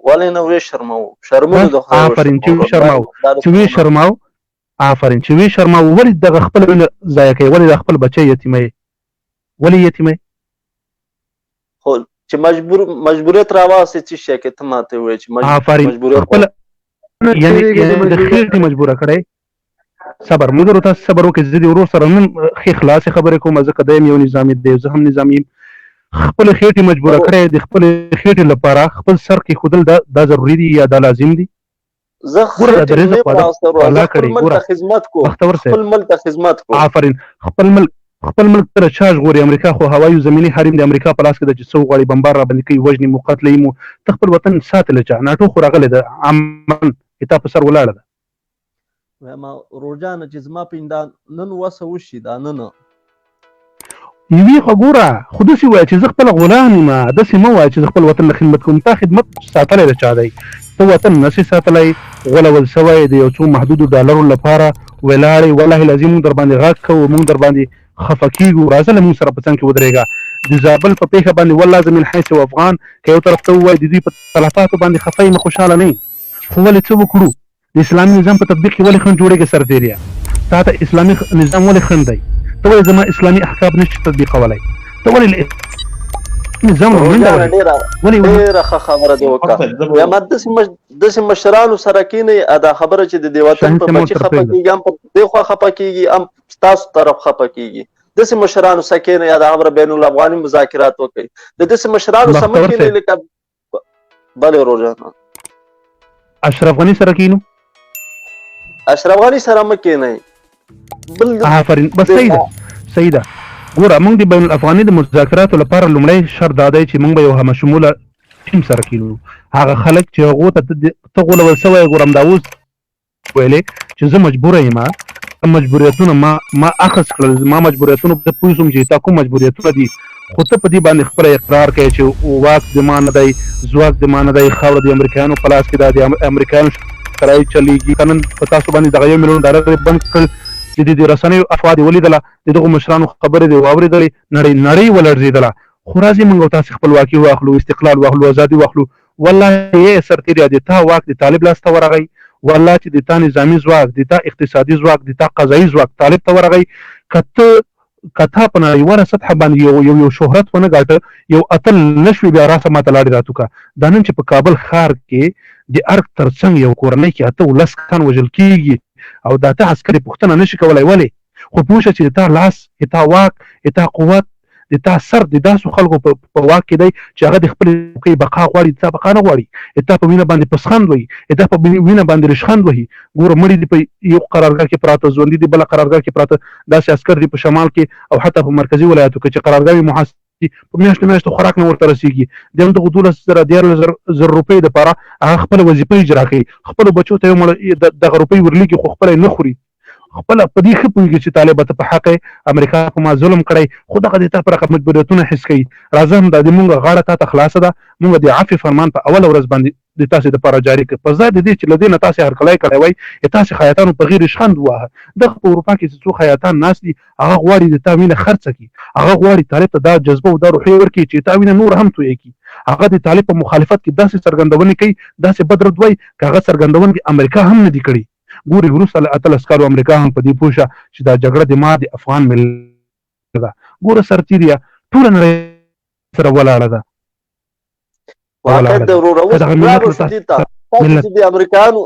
ولې نه ویې شرموو؟ شرمونه د خدای آفرین چې ویې شرماوه، چې ویې شرماوه، آفرین چې ویې شرماوه. ولې دغه خپله وینه ضایع کوې؟ ولې د خپل بچی یتیموې؟ ولې یتیموې؟ خو چې مجبوریت راواخلې څه شی کې ته ماته ووایې چې آفرین خپله یعنې د خېټې مجبوره کړی. صبر ملګرو، تاسو صبر وکړئ. زه د ورور سره نن ښې خلاصې خبرې کوم، ځکه دی هم یو نظامي دی، زه هم نظامي یم. خپله خېټې مجبوره کړی، د خپلې خېټې لپاره خپل سر کېښودل دا ضروري دي یا دا لازم دي؟ زه خېټې نه پرواز کوم، خپل ملک ته خدمت کوم، خپل ملک ته خدمت کوم. آفرین. خپل ملک سره چا ژغوري؟ امریکا خو هوایي زمیني حریم د امریکا په لاس کې ده چې څه وغواړي بمبار راباندې کوي، وژني مو، قتلوي مو. ته خپل وطن ساتې له چا؟ ناټو خو راغلی ده، امن تا په سر ولاړه ده. وایم روجانه چې زما په نن وسه وشي دا نن یوې خو ګوره، خو داسې وایه چې زه خپله غلام یم، داسې مه وایه چې زه خپل وطن له خدمت کوم. تا خدمت ساتلی د چا دی؟ ته وطن نسې ساتلی، غولول سوی د یو څو محدودو ډالرو لپاره ولاړې. والله لازم موږ در باندې غږ کوو، موږ در باندې خفه کېږو، راځه له موږ سره په څنګ کې ودرېږه. د زابل په پېښه باندې والله زه من حیث افغان که یو طرف ته ووایي د دوی په تلفاتو باندې خفه یم، خوشحاله نه یم. خو ولې څه وکړو؟ د اسلامي نظام په تطبیق کې ولې خنډ جوړېږي سرتېریا؟ تا ته اسلامي نظام ولې خنډ دی؟ ته ولې زما اسلامي احکام نشي تطبیقولی؟ ته ولې نظام ډېره ښه خبره دې وکړه. وایم داسې مشرانو سره کېنئ، دا خبره چې د دې وطن په بچي خفه کېږي، هم په دې خوا خفه کېږي، هم ستاسو طرف خفه کېږي. داسې مشرانو سره کېنئ، دا خبره بین الافغاني مذاکرات وکړئ. د داسې مشرانو سره مه کېنئ لکه بلې روژانه اشرف غني سره کېنو، اشرف غني سره مه کېنئ. آفرین. بس صحیح ده. ګوره موږ د بین الافغاني د مذاکراتو لپاره لومړی شرط دا دی چې موږ به یو همشموله ټیم سره کېنو. هغه خلک چې هغو ته ته غولول سوی، ګوره همدا اوس ویلې چې زه مجبوره یم، مجبوریتونه ما اخذ کړل، زما مجبوریتونه زه پوه شوم چې تا کوم مجبوریتونه دي، خو ته په دې باندې خپله اقرار کوې چې واک د ما نه دی، ځواک د ما نه دی، خاوره د امریکایانو په لاس کې ده، د امریکایانو شرایط چلېږي. که نن په تاسو باندې دغه $1,000,000 بند کړل، د رسنیو افوا دې ولیدله، د دغو مشرانو خبرې دې واورېدلې، نړۍ ولړزېدله. خو راځئ موږ او تاسې خپلواکي واخلو، استقلال واخلو، ازادي واخلو. والله یې سرتېریا د تا واک د طالب لاس ته ورغی، والله چې د تا نظامي ځواک، د تا اقتصادي ځواک، د تا قضایي ځواک طالب ته ورغی. که تا په نړیواله سطحه باندې یو شهرت ونه ګاټه، یو اتل نه شوې، بیا راسه ماته لاړې راتوکه. دا نن چې په کابل ښار کې د ارګ تر څنګ یو کورنۍ کې 8 10 کسان وژل کېږي او دا ته عسکري پوښتنه نشي کولی. ولې؟ خو پوه شه چې د تا لاس، د تا واک، د تا قوت، د تا سر د داسو خلکو په واک کې دی چې هغه د خپلې موقعې بقا غواړي، د تا بقا نه غواړي. د تا په وینه باندې پسخند وهي، د تا په وینه باندې رشخند وهي. ګوره مړي دي په یو قرارګاه کې پراته، ژوندي دي بله قرارګاه کې پراته، داسې عسکر دي په شمال کې او حتی په مرکزي ولایاتو کې چې قرارګاوې محاصرې په میاشتو خوراک نه ورته رسېږي. د همدغو 12,000 روپۍ دپاره هغه خپله وظیفه اجرا کوي، خپلو بچو ته یو دغه روپۍ ورلیږي، خو خپله یې نه خوري. خپله په دې ښه پوهېږي چې طالبه ته په حق یې امریکا په ما ظلم کړی، خو دغه د تا پر مجبوریتونه حس کوي. راځه همدا د مونږ غاړه تا ته خلاصه ده، مونږ د عفو فرمان په اوله ورځ باندې د تاسې دپاره جاري کړي په ځای د دې چې له دې نه تاسې هرکلی کړی وای تاسې خیاطانو په غیر شخند وواهه دغه په اروپا کې چې څو خیاطان ناست دي هغه غواړي د تا مینه خرڅه کړي هغه غواړي طالب ته دا جذبه او دا روحیه ورکړي چې تا وینه نور هم تویې کړي هغه د طالب په مخالفت کې داسې څرګندونې کوي داسې بد رد وایي که هغه څرګندونې امریکا هم نه دي کړي ګوري وروسته له 18 کالو امریکا هم په دې پوه شه چې دا جګړه د ما د افغان ملت ده ګوره سرتیریا ټوله نړۍ سره ولاړه ده واقع د ورور اوس د امریکایانو